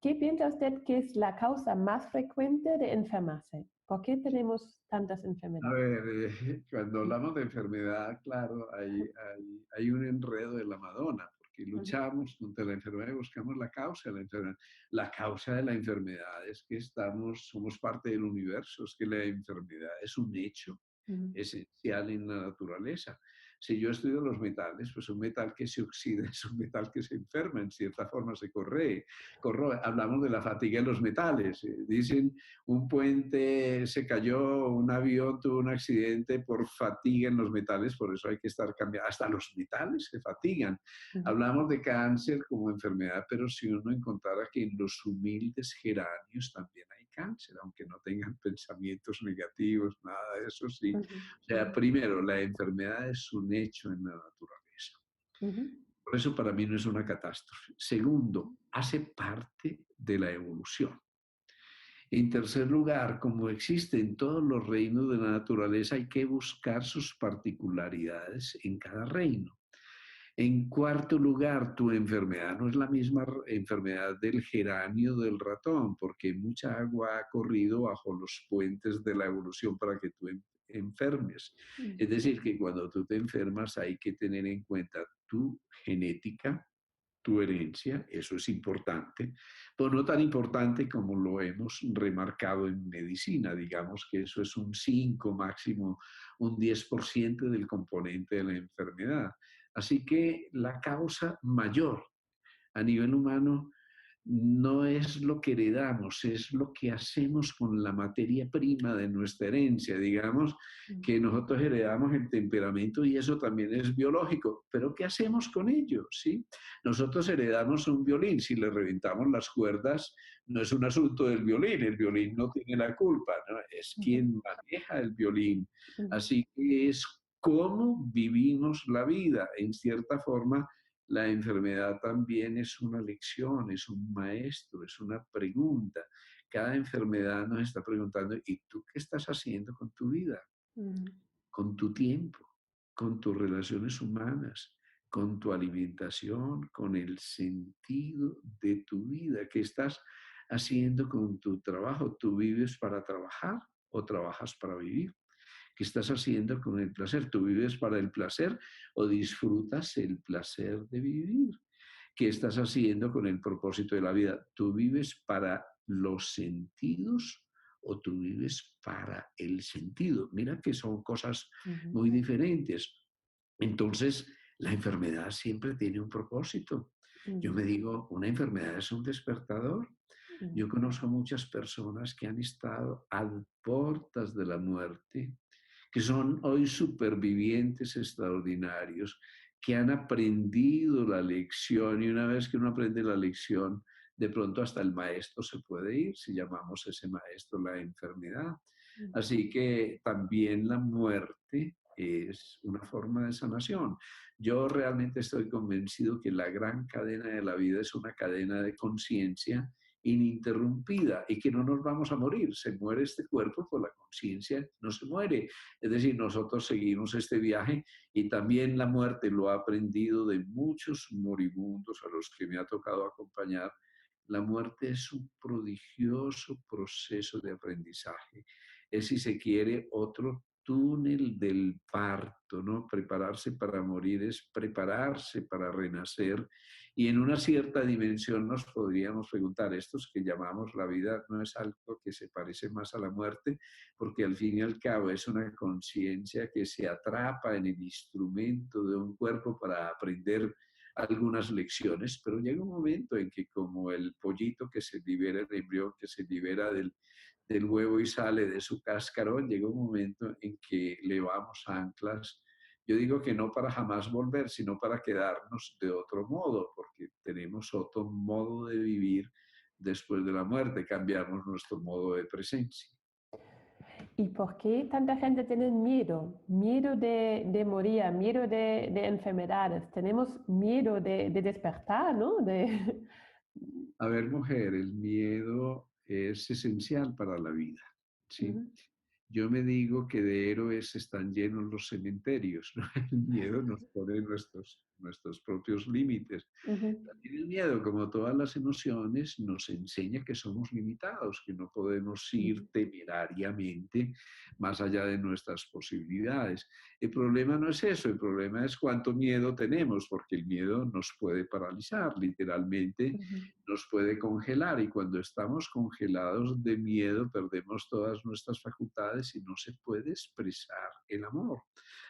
¿qué piensa usted que es la causa más frecuente de enfermarse? ¿Por qué tenemos tantas A enfermedades? ver, cuando hablamos de enfermedad, claro, hay un enredo de la Madonna, porque luchamos contra la enfermedad y buscamos la causa de la enfermedad. La causa de la enfermedad es que somos parte del universo, es que la enfermedad es un hecho Ujú. esencial en la naturaleza. Si yo estudio los metales, pues un metal que se oxida es un metal que se enferma, en cierta forma se corroe. Hablamos de la fatiga de los metales. Dicen, un puente se cayó, un avión tuvo un accidente por fatiga en los metales, por eso hay que estar cambiando. Hasta los metales se fatigan. Ujú. Hablamos de cáncer como enfermedad, pero si uno encontrara que en los humildes geranios también hay cáncer, aunque no tengan pensamientos negativos, nada de eso, sí. Ujú. O sea, primero, la enfermedad es un hecho en la naturaleza. Ujú. Por eso para mí no es una catástrofe. Segundo, hace parte de la evolución. En tercer lugar, como existe en todos los reinos de la naturaleza, hay que buscar sus particularidades en cada reino. En cuarto lugar, tu enfermedad no es la misma enfermedad del geranio del ratón, porque mucha agua ha corrido bajo los puentes de la evolución para que tú enfermes. Mm. Es decir, que cuando tú te enfermas hay que tener en cuenta tu genética, tu herencia, eso es importante, pero no tan importante como lo hemos remarcado en medicina, digamos que eso es un 5 máximo, un 10% del componente de la enfermedad. Así que la causa mayor a nivel humano no es lo que heredamos, es lo que hacemos con la materia prima de nuestra herencia. Digamos que nosotros heredamos el temperamento y eso también es biológico, pero ¿qué hacemos con ello? ¿Sí? Nosotros heredamos un violín, si le reventamos las cuerdas, no es un asunto del violín, el violín no tiene la culpa, ¿no? Es Ujú. quien maneja el violín. Ujú. Así que es cómo vivimos la vida, en cierta forma. La enfermedad también es una lección, es un maestro, es una pregunta. Cada enfermedad nos está preguntando, ¿y tú qué estás haciendo con tu vida, Ujú. con tu tiempo, con tus relaciones humanas, con tu alimentación, con el sentido de tu vida? ¿Qué estás haciendo con tu trabajo? ¿Tú vives para trabajar o trabajas para vivir? ¿Qué estás haciendo con el placer? ¿Tú vives para el placer o disfrutas el placer de vivir? ¿Qué estás haciendo con el propósito de la vida? ¿Tú vives para los sentidos o tú vives para el sentido? Mira que son cosas Ujú. muy diferentes. Entonces, la enfermedad siempre tiene un propósito. Yo Ujú. me digo, una enfermedad es un despertador. Yo conozco muchas personas que han estado a puertas de la muerte, que son hoy supervivientes extraordinarios, que han aprendido la lección y una vez que uno aprende la lección, de pronto hasta el maestro se puede ir, si llamamos ese maestro la enfermedad. Así que también la muerte es una forma de sanación. Yo realmente estoy convencido que la gran cadena de la vida es una cadena de conciencia ininterrumpida y que no nos vamos a morir. Se muere este cuerpo, pues la conciencia no se muere. Es decir, nosotros seguimos este viaje y también la muerte lo ha aprendido de muchos moribundos a los que me ha tocado acompañar. La muerte es un prodigioso proceso de aprendizaje. Es, si se quiere, otro túnel del parto, ¿no? Prepararse para morir es prepararse para renacer y en una cierta dimensión nos podríamos preguntar, estos que llamamos la vida no es algo que se parece más a la muerte, porque al fin y al cabo es una conciencia que se atrapa en el instrumento de un cuerpo para aprender algunas lecciones, pero llega un momento en que como el pollito que se libera, el embrión que se libera del huevo y sale de su cascarón, llega un momento en que levamos anclas. Yo digo que no para jamás volver, sino para quedarnos de otro modo, porque tenemos otro modo de vivir después de la muerte, cambiamos nuestro modo de presencia. ¿Y por qué tanta gente tiene miedo? Miedo de morir, miedo de enfermedades. Tenemos miedo de despertar, ¿no? A ver, mujer, el miedo es esencial para la vida, ¿sí? Ujú, Yo me digo que de héroes están llenos los cementerios, ¿no? El miedo nos pone nuestros propios límites. ujú, También el miedo, como todas las emociones, nos enseña que somos limitados, que no podemos ir ujú, temerariamente más allá de nuestras posibilidades. El problema no es eso, el problema es cuánto miedo tenemos, porque el miedo nos puede paralizar, literalmente ujú. nos puede congelar y cuando estamos congelados de miedo perdemos todas nuestras facultades y no se puede expresar el amor.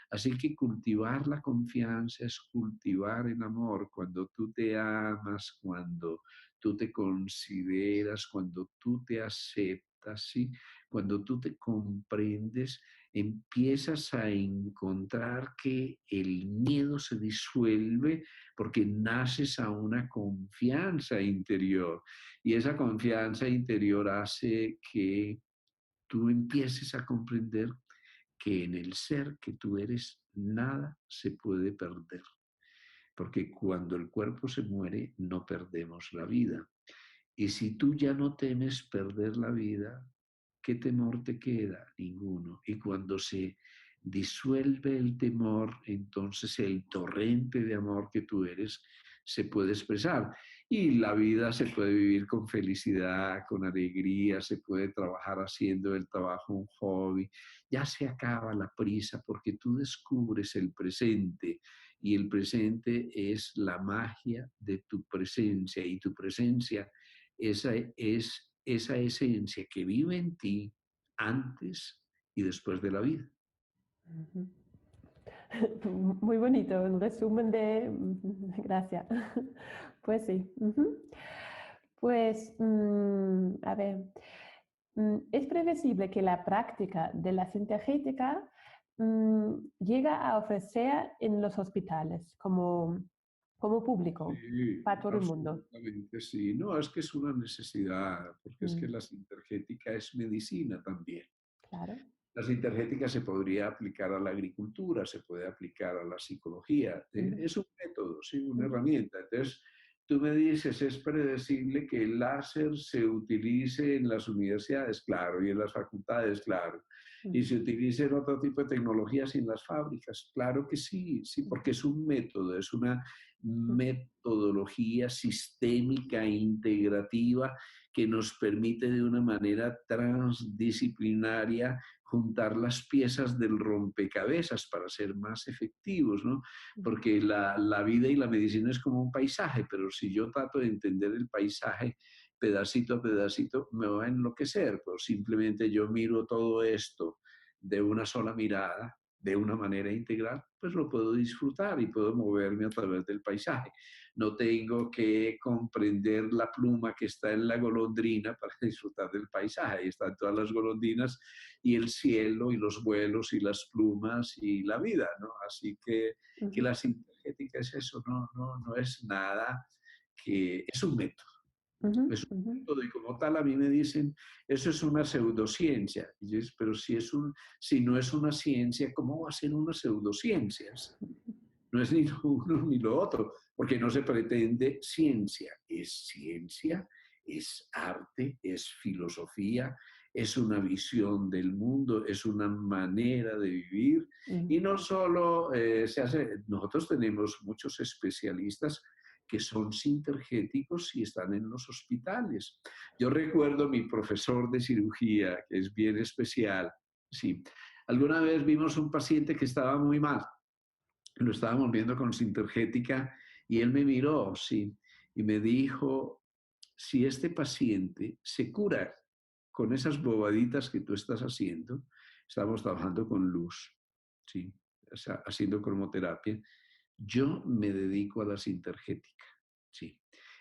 Así que cultivar la confianza es cultivar el amor. Cuando tú te amas, cuando tú te consideras, cuando tú te aceptas, ¿sí? Cuando tú te comprendes, empiezas a encontrar que el miedo se disuelve porque naces a una confianza interior. Y esa confianza interior hace que tú empieces a comprender que en el ser que tú eres nada se puede perder, porque cuando el cuerpo se muere no perdemos la vida. Y si tú ya no temes perder la vida, ¿qué temor te queda? Ninguno. Y cuando se disuelve el temor, entonces el torrente de amor que tú eres se puede expresar. Y la vida se puede vivir con felicidad, con alegría, se puede trabajar haciendo el trabajo un hobby. Ya se acaba la prisa porque tú descubres el presente y el presente es la magia de tu presencia y tu presencia esa es esa esencia que vive en ti antes y después de la vida. Ujú. Muy bonito, un resumen de... Gracias. Pues sí. Ujú. Pues, a ver, es previsible que la práctica de la sintergética llega a ofrecer en los hospitales como público Sí, para todo el mundo. absolutamente sí. No, es que es una necesidad, porque es que Mm, la sintergética es medicina también. claro. La sintergética se podría aplicar a la agricultura, se puede aplicar a la psicología. Ujú, Es un método, sí, una ujú, herramienta. Entonces, tú me dices, ¿es predecible que el láser se utilice en las universidades? Claro, y en las facultades, claro. Y ujú, se utilice en otro tipo de tecnologías en las fábricas, claro que sí, sí, porque es un método, es una ujú, metodología sistémica e integrativa que nos permite de una manera transdisciplinaria juntar las piezas del rompecabezas para ser más efectivos, ¿no? ujú, Porque la vida y la medicina es como un paisaje, pero si yo trato de entender el paisaje pedacito a pedacito, me va a enloquecer, pues simplemente yo miro todo esto de una sola mirada de una manera integral, pues lo puedo disfrutar y puedo moverme a través del paisaje. No tengo que comprender la pluma que está en la golondrina para disfrutar del paisaje. Ahí están todas las golondrinas y el cielo y los vuelos y las plumas y la vida, ¿no? Así que Ujú, la sintergética es eso, no es nada que es un método. ujú, Es un ujú. método y como tal a mí me dicen, eso es una pseudociencia. Y yo, pero si no es una ciencia, ¿cómo va a ser una pseudociencia? No es ni lo uno ni lo otro, porque no se pretende ciencia. Es ciencia, es arte, es filosofía, es una visión del mundo, es una manera de vivir. Y Mm, no solo nosotros tenemos muchos especialistas que son sintergéticos y están en los hospitales. Yo recuerdo mi profesor de cirugía, que es bien especial. Sí, alguna vez vimos un paciente que estaba muy mal, lo estábamos viendo con sintergética y él me miró, sí, y me dijo, si este paciente se cura con esas bobaditas que tú estás haciendo, estamos trabajando con luz, sí, o sea, haciendo cromoterapia, yo me dedico a la sintergética, sí.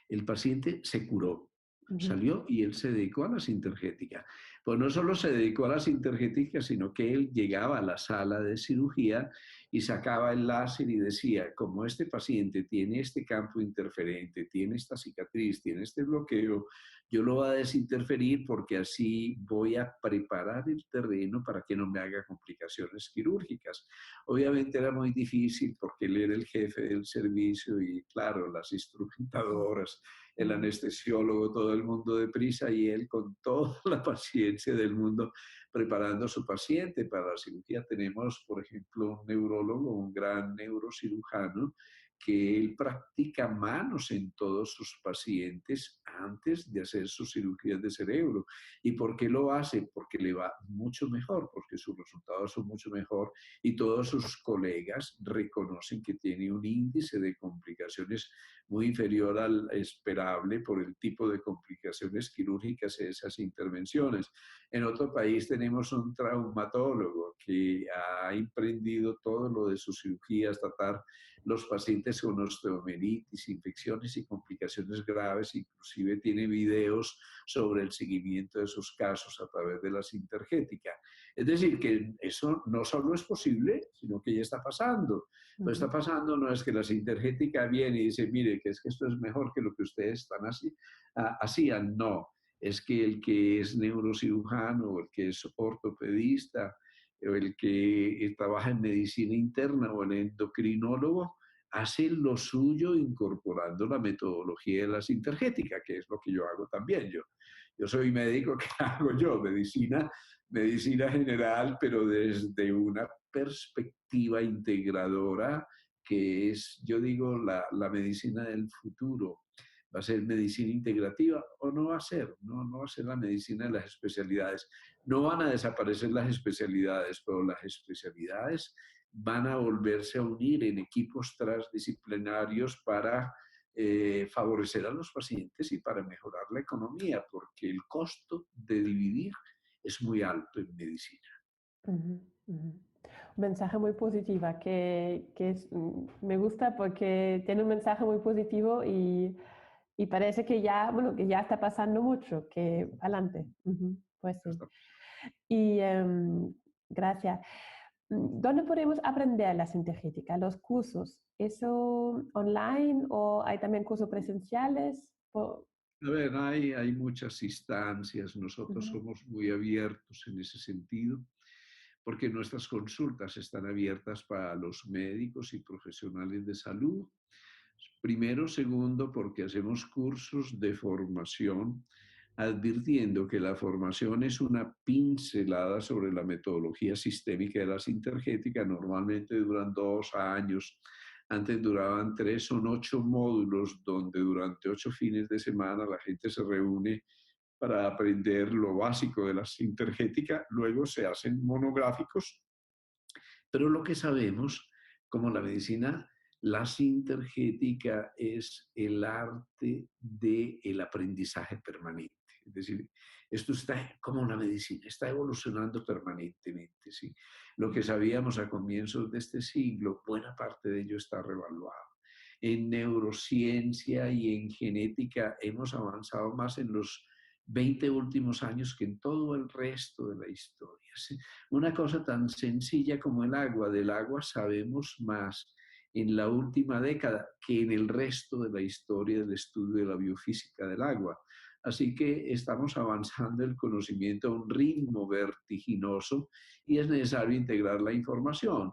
El paciente se curó, ujú, salió y él se dedicó a la sintergética. Pues no solo se dedicó a la sintergética, sino que él llegaba a la sala de cirugía y sacaba el láser y decía, como este paciente tiene este campo interferente, tiene esta cicatriz, tiene este bloqueo, yo lo voy a desinterferir porque así voy a preparar el terreno para que no me haga complicaciones quirúrgicas. Obviamente era muy difícil porque él era el jefe del servicio y claro, las instrumentadoras, el ujú, anestesiólogo, todo el mundo deprisa y él con toda la paciencia del mundo preparando a su paciente. Para la cirugía tenemos, por ejemplo, un neurólogo, un gran neurocirujano, que él practica manos en todos sus pacientes antes de hacer sus cirugías de cerebro. ¿Y por qué lo hace? Porque le va mucho mejor, porque sus resultados son mucho mejor y todos sus colegas reconocen que tiene un índice de complicaciones muy inferior al esperable por el tipo de complicaciones quirúrgicas de esas intervenciones. En otro país tenemos un traumatólogo que ha emprendido todo lo de sus cirugías, tratar los pacientes con osteomeritis, infecciones y complicaciones graves, inclusive tiene videos sobre el seguimiento de sus casos a través de la sintergética. Es decir, que eso no solo es posible, sino que ya está pasando. Lo que está ujú, pasando no es que la sintergética viene y dice, mire, que es que esto es mejor que lo que ustedes hacían. No, es que el que es neurocirujano o el que es ortopedista o el que trabaja en medicina interna o el endocrinólogo hace lo suyo incorporando la metodología de la sintergética, que es lo que yo hago también. Yo soy médico, ¿qué hago yo? Medicina general, pero desde una perspectiva integradora que es, yo digo, la medicina del futuro. ¿Va a ser medicina integrativa o no va a ser? No va a ser la medicina de las especialidades. No van a desaparecer las especialidades, pero las especialidades van a volverse a unir en equipos transdisciplinarios para favorecer a los pacientes y para mejorar la economía, porque el costo de dividir es muy alto en medicina. ujú, ujú. Un mensaje muy positivo me gusta porque tiene un mensaje muy positivo y parece que ya, bueno, que ya está pasando mucho, que adelante. Ujú, pues sí. Y gracias. ¿Dónde podemos aprender la sintegética? ¿Los cursos? ¿Eso online o hay también cursos presenciales? A ver, hay muchas instancias, nosotros Ujú, somos muy abiertos en ese sentido, porque nuestras consultas están abiertas para los médicos y profesionales de salud. Primero, segundo, porque hacemos cursos de formación, advirtiendo que la formación es una pincelada sobre la metodología sistémica de la sintergética. Normalmente duran 2 años, antes duraban 3, son 8 módulos donde durante 8 fines de semana la gente se reúne para aprender lo básico de la sintergética. Luego se hacen monográficos, pero lo que sabemos, como la medicina, la sintergética es el arte del aprendizaje permanente. Es decir, esto está como la medicina, está evolucionando permanentemente, ¿sí? Lo que sabíamos a comienzos de este siglo, buena parte de ello está revaluado. En neurociencia y en genética hemos avanzado más en los 20 últimos años que en todo el resto de la historia. ¿Sí? Una cosa tan sencilla como el agua, del agua sabemos más en la última década que en el resto de la historia del estudio de la biofísica del agua. Así que estamos avanzando el conocimiento a un ritmo vertiginoso y es necesario integrar la información.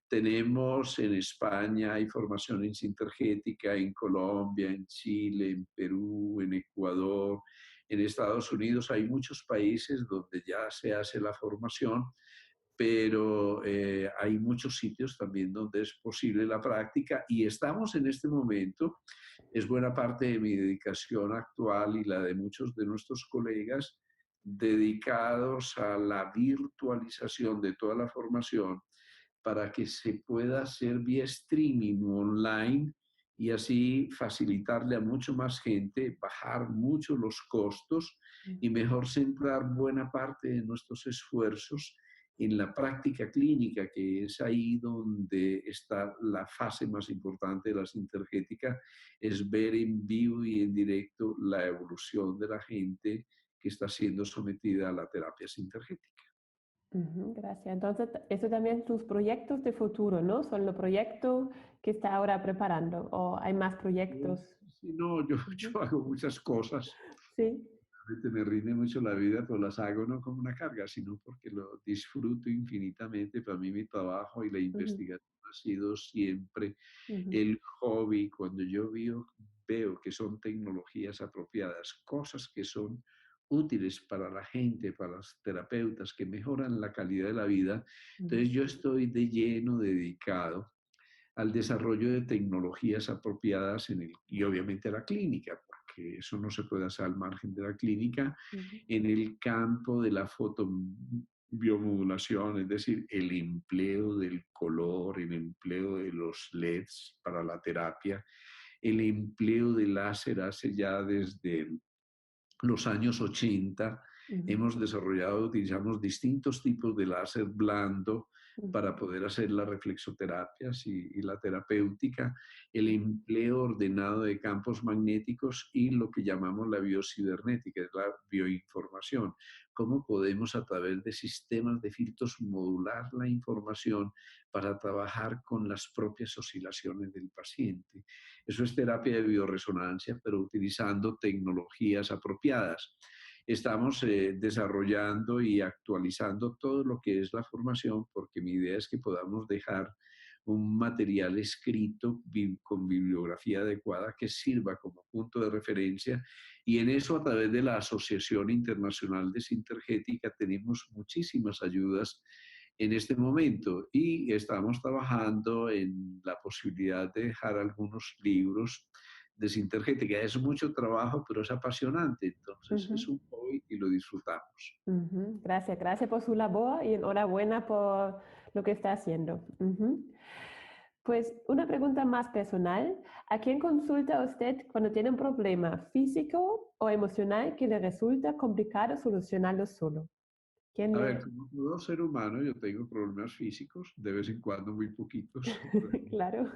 Tenemos en España información en sintergética, en Colombia, en Chile, en Perú, en Ecuador, en Estados Unidos. Hay muchos países donde ya se hace la formación, pero hay muchos sitios también donde es posible la práctica y estamos en este momento, es buena parte de mi dedicación actual y la de muchos de nuestros colegas, dedicados a la virtualización de toda la formación para que se pueda hacer vía streaming online y así facilitarle a mucho más gente, bajar mucho los costos y mejor centrar buena parte de nuestros esfuerzos en la práctica clínica, que es ahí donde está la fase más importante de la sintergética, es ver en vivo y en directo la evolución de la gente que está siendo sometida a la terapia sintergética. Gracias. Entonces, eso también sus proyectos de futuro, ¿no? Son los proyectos que está ahora preparando o hay más proyectos. Sí, no, yo hago muchas cosas. Sí. Realmente me rinde mucho la vida, pero las hago no como una carga, sino porque lo disfruto infinitamente. Para mí mi trabajo y la investigación ha sido siempre el hobby. Cuando yo veo que son tecnologías apropiadas, cosas que son útiles para la gente, para los terapeutas, que mejoran la calidad de la vida, entonces yo estoy de lleno dedicado al desarrollo de tecnologías apropiadas y obviamente a la clínica, porque eso no se puede hacer al margen de la clínica, en el campo de la fotobiomodulación, es decir, el empleo del color, el empleo de los LEDs para la terapia, el empleo del láser hace ya desde los años 80. Hemos desarrollado, utilizamos distintos tipos de láser blando para poder hacer las reflexoterapias y la terapéutica, el empleo ordenado de campos magnéticos y lo que llamamos la biocibernética, es la bioinformación. Cómo podemos a través de sistemas de filtros modular la información para trabajar con las propias oscilaciones del paciente. Eso es terapia de bioresonancia, pero utilizando tecnologías apropiadas. Estamos desarrollando y actualizando todo lo que es la formación, porque mi idea es que podamos dejar un material escrito con bibliografía adecuada que sirva como punto de referencia. Y en eso, a través de la Asociación Internacional de Sintergética, tenemos muchísimas ayudas en este momento y estamos trabajando en la posibilidad de dejar algunos libros de sintergética. Es mucho trabajo, pero es apasionante, entonces es un hobby y lo disfrutamos. Gracias, gracias por su labor y enhorabuena por lo que está haciendo. Pues una pregunta más personal. ¿A quién consulta usted cuando tiene un problema físico o emocional que le resulta complicado solucionarlo solo? A ver, como todo ser humano, yo tengo problemas físicos, de vez en cuando muy poquitos. Claro.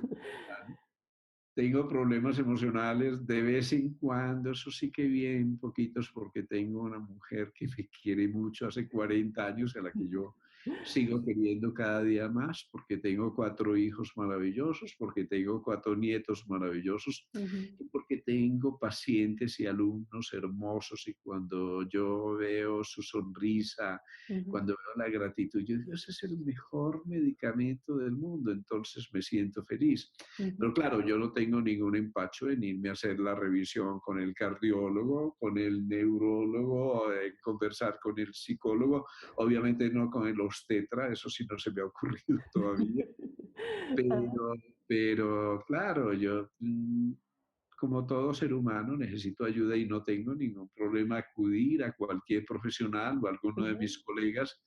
Tengo problemas emocionales de vez en cuando, eso sí que bien poquitos, porque tengo una mujer que me quiere mucho hace 40 años, a la que yo sigo queriendo cada día más, porque tengo 4 hijos maravillosos, porque tengo 4 nietos maravillosos, y porque tengo pacientes y alumnos hermosos, y cuando yo veo su sonrisa, cuando veo la gratitud, yo digo, ese es el mejor medicamento del mundo, entonces me siento feliz. Pero claro, yo no tengo ningún empacho en irme a hacer la revisión con el cardiólogo, con el neurólogo, conversar con el psicólogo, obviamente no con el obstetra, eso sí no se me ha ocurrido todavía, pero, pero claro, yo como todo ser humano necesito ayuda y no tengo ningún problema acudir a cualquier profesional o a alguno de mis colegas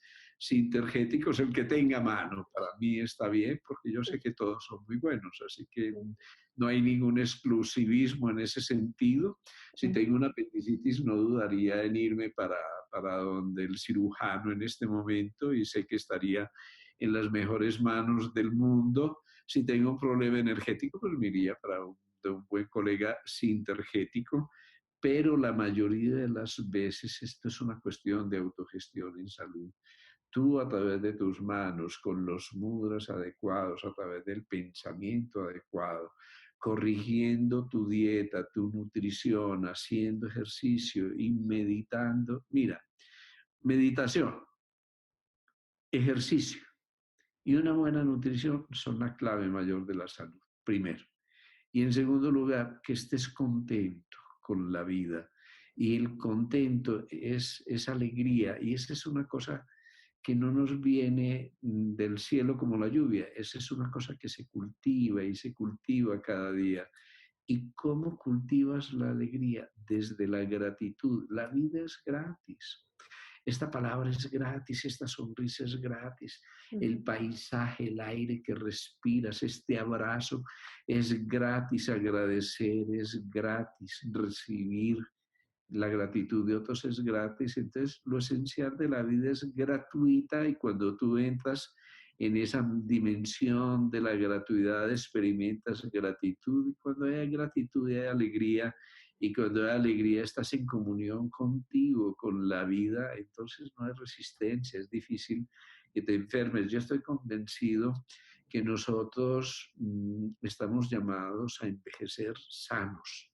sintergéticos, el que tenga mano. Para mí está bien porque yo sé que todos son muy buenos, así que no hay ningún exclusivismo en ese sentido. Si tengo una apendicitis, no dudaría en irme para donde el cirujano en este momento y sé que estaría en las mejores manos del mundo. Si tengo un problema energético, pues me iría de un buen colega sintergético, pero la mayoría de las veces esto es una cuestión de autogestión en salud. Tú a través de tus manos, con los mudras adecuados, a través del pensamiento adecuado, corrigiendo tu dieta, tu nutrición, haciendo ejercicio y meditando. Mira, meditación, ejercicio y una buena nutrición son la clave mayor de la salud, primero. Y en segundo lugar, que estés contento con la vida. Y el contento es alegría. Y esa es una cosa que no nos viene del cielo como la lluvia. Esa es una cosa que se cultiva y se cultiva cada día. ¿Y cómo cultivas la alegría? Desde la gratitud. La vida es gratis. Esta palabra es gratis, esta sonrisa es gratis, el paisaje, el aire que respiras, este abrazo es gratis, agradecer es gratis, recibir la gratitud de otros es gratis. Entonces, lo esencial de la vida es gratuita y cuando tú entras en esa dimensión de la gratuidad, experimentas gratitud y cuando hay gratitud hay alegría y cuando hay alegría estás en comunión contigo, con la vida, entonces no hay resistencia, es difícil que te enfermes. Yo estoy convencido que nosotros estamos llamados a envejecer sanos,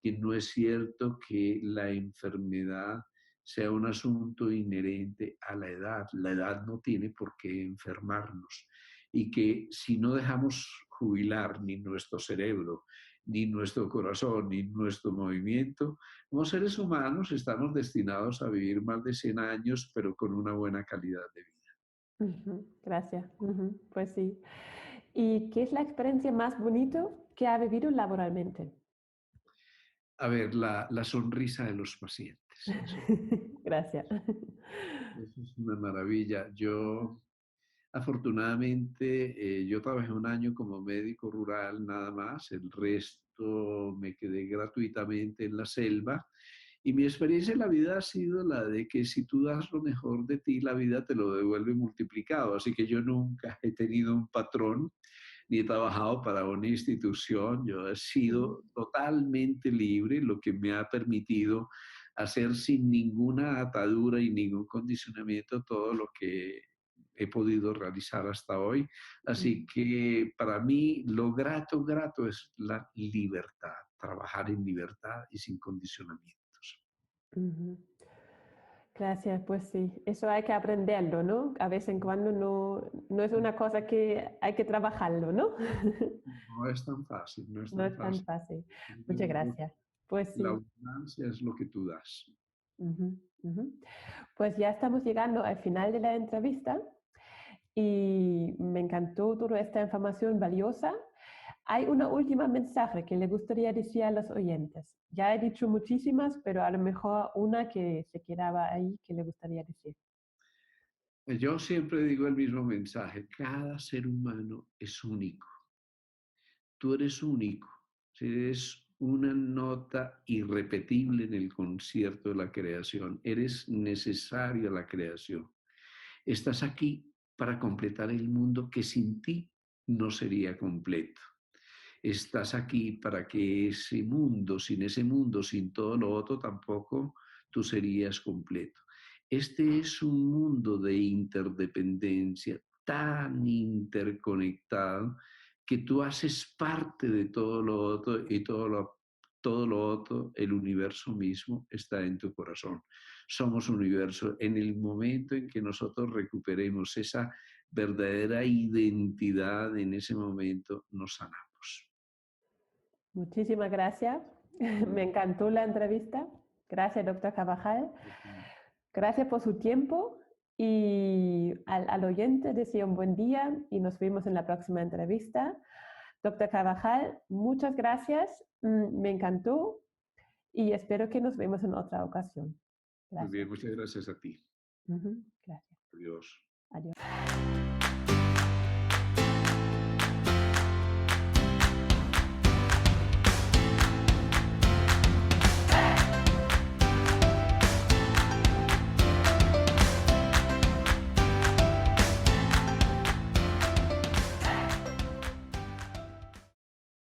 que no es cierto que la enfermedad sea un asunto inherente a la edad. La edad no tiene por qué enfermarnos y que si no dejamos jubilar ni nuestro cerebro, ni nuestro corazón, ni nuestro movimiento, como seres humanos estamos destinados a vivir más de 100 años, pero con una buena calidad de vida. Gracias. Pues sí. ¿Y qué es la experiencia más bonita que ha vivido laboralmente? A ver, la sonrisa de los pacientes. Gracias. Eso es una maravilla. Yo, afortunadamente, yo trabajé un año como médico rural nada más, el resto me quedé gratuitamente en la selva y mi experiencia en la vida ha sido la de que si tú das lo mejor de ti, la vida te lo devuelve multiplicado. Así que yo nunca he tenido un patrón ni he trabajado para una institución. Yo he sido totalmente libre, lo que me ha permitido hacer sin ninguna atadura y ningún condicionamiento todo lo que he podido realizar hasta hoy. Así que para mí lo grato, grato es la libertad, trabajar en libertad y sin condicionamientos. Gracias, pues sí, eso hay que aprenderlo, ¿no? A veces en cuando no es una cosa que hay que trabajarlo, ¿no? No es tan fácil, no es No tan es tan fácil. fácil. Muchas gracias. Pues sí. La abundancia es lo que tú das. Pues ya estamos llegando al final de la entrevista y me encantó toda esta información valiosa. Hay una última mensaje que le gustaría decir a los oyentes. Ya he dicho muchísimas, pero a lo mejor una que se quedaba ahí que le gustaría decir. Yo siempre digo el mismo mensaje, cada ser humano es único. Tú eres único, eres una nota irrepetible en el concierto de la creación, eres necesario a la creación. Estás aquí para completar el mundo que sin ti no sería completo. Estás aquí para que ese mundo, sin todo lo otro, tampoco tú serías completo. Este es un mundo de interdependencia tan interconectado que tú haces parte de todo lo otro y todo lo otro, el universo mismo está en tu corazón. Somos universo. En el momento en que nosotros recuperemos esa verdadera identidad, en ese momento nos sanamos. Muchísimas gracias. Me encantó la entrevista. Gracias, doctor Carvajal. Gracias por su tiempo y al oyente deseo un buen día y nos vemos en la próxima entrevista. Doctor Carvajal, muchas gracias. Me encantó y espero que nos vemos en otra ocasión. Gracias. Muy bien, muchas gracias a ti. Gracias. Adiós. Adiós.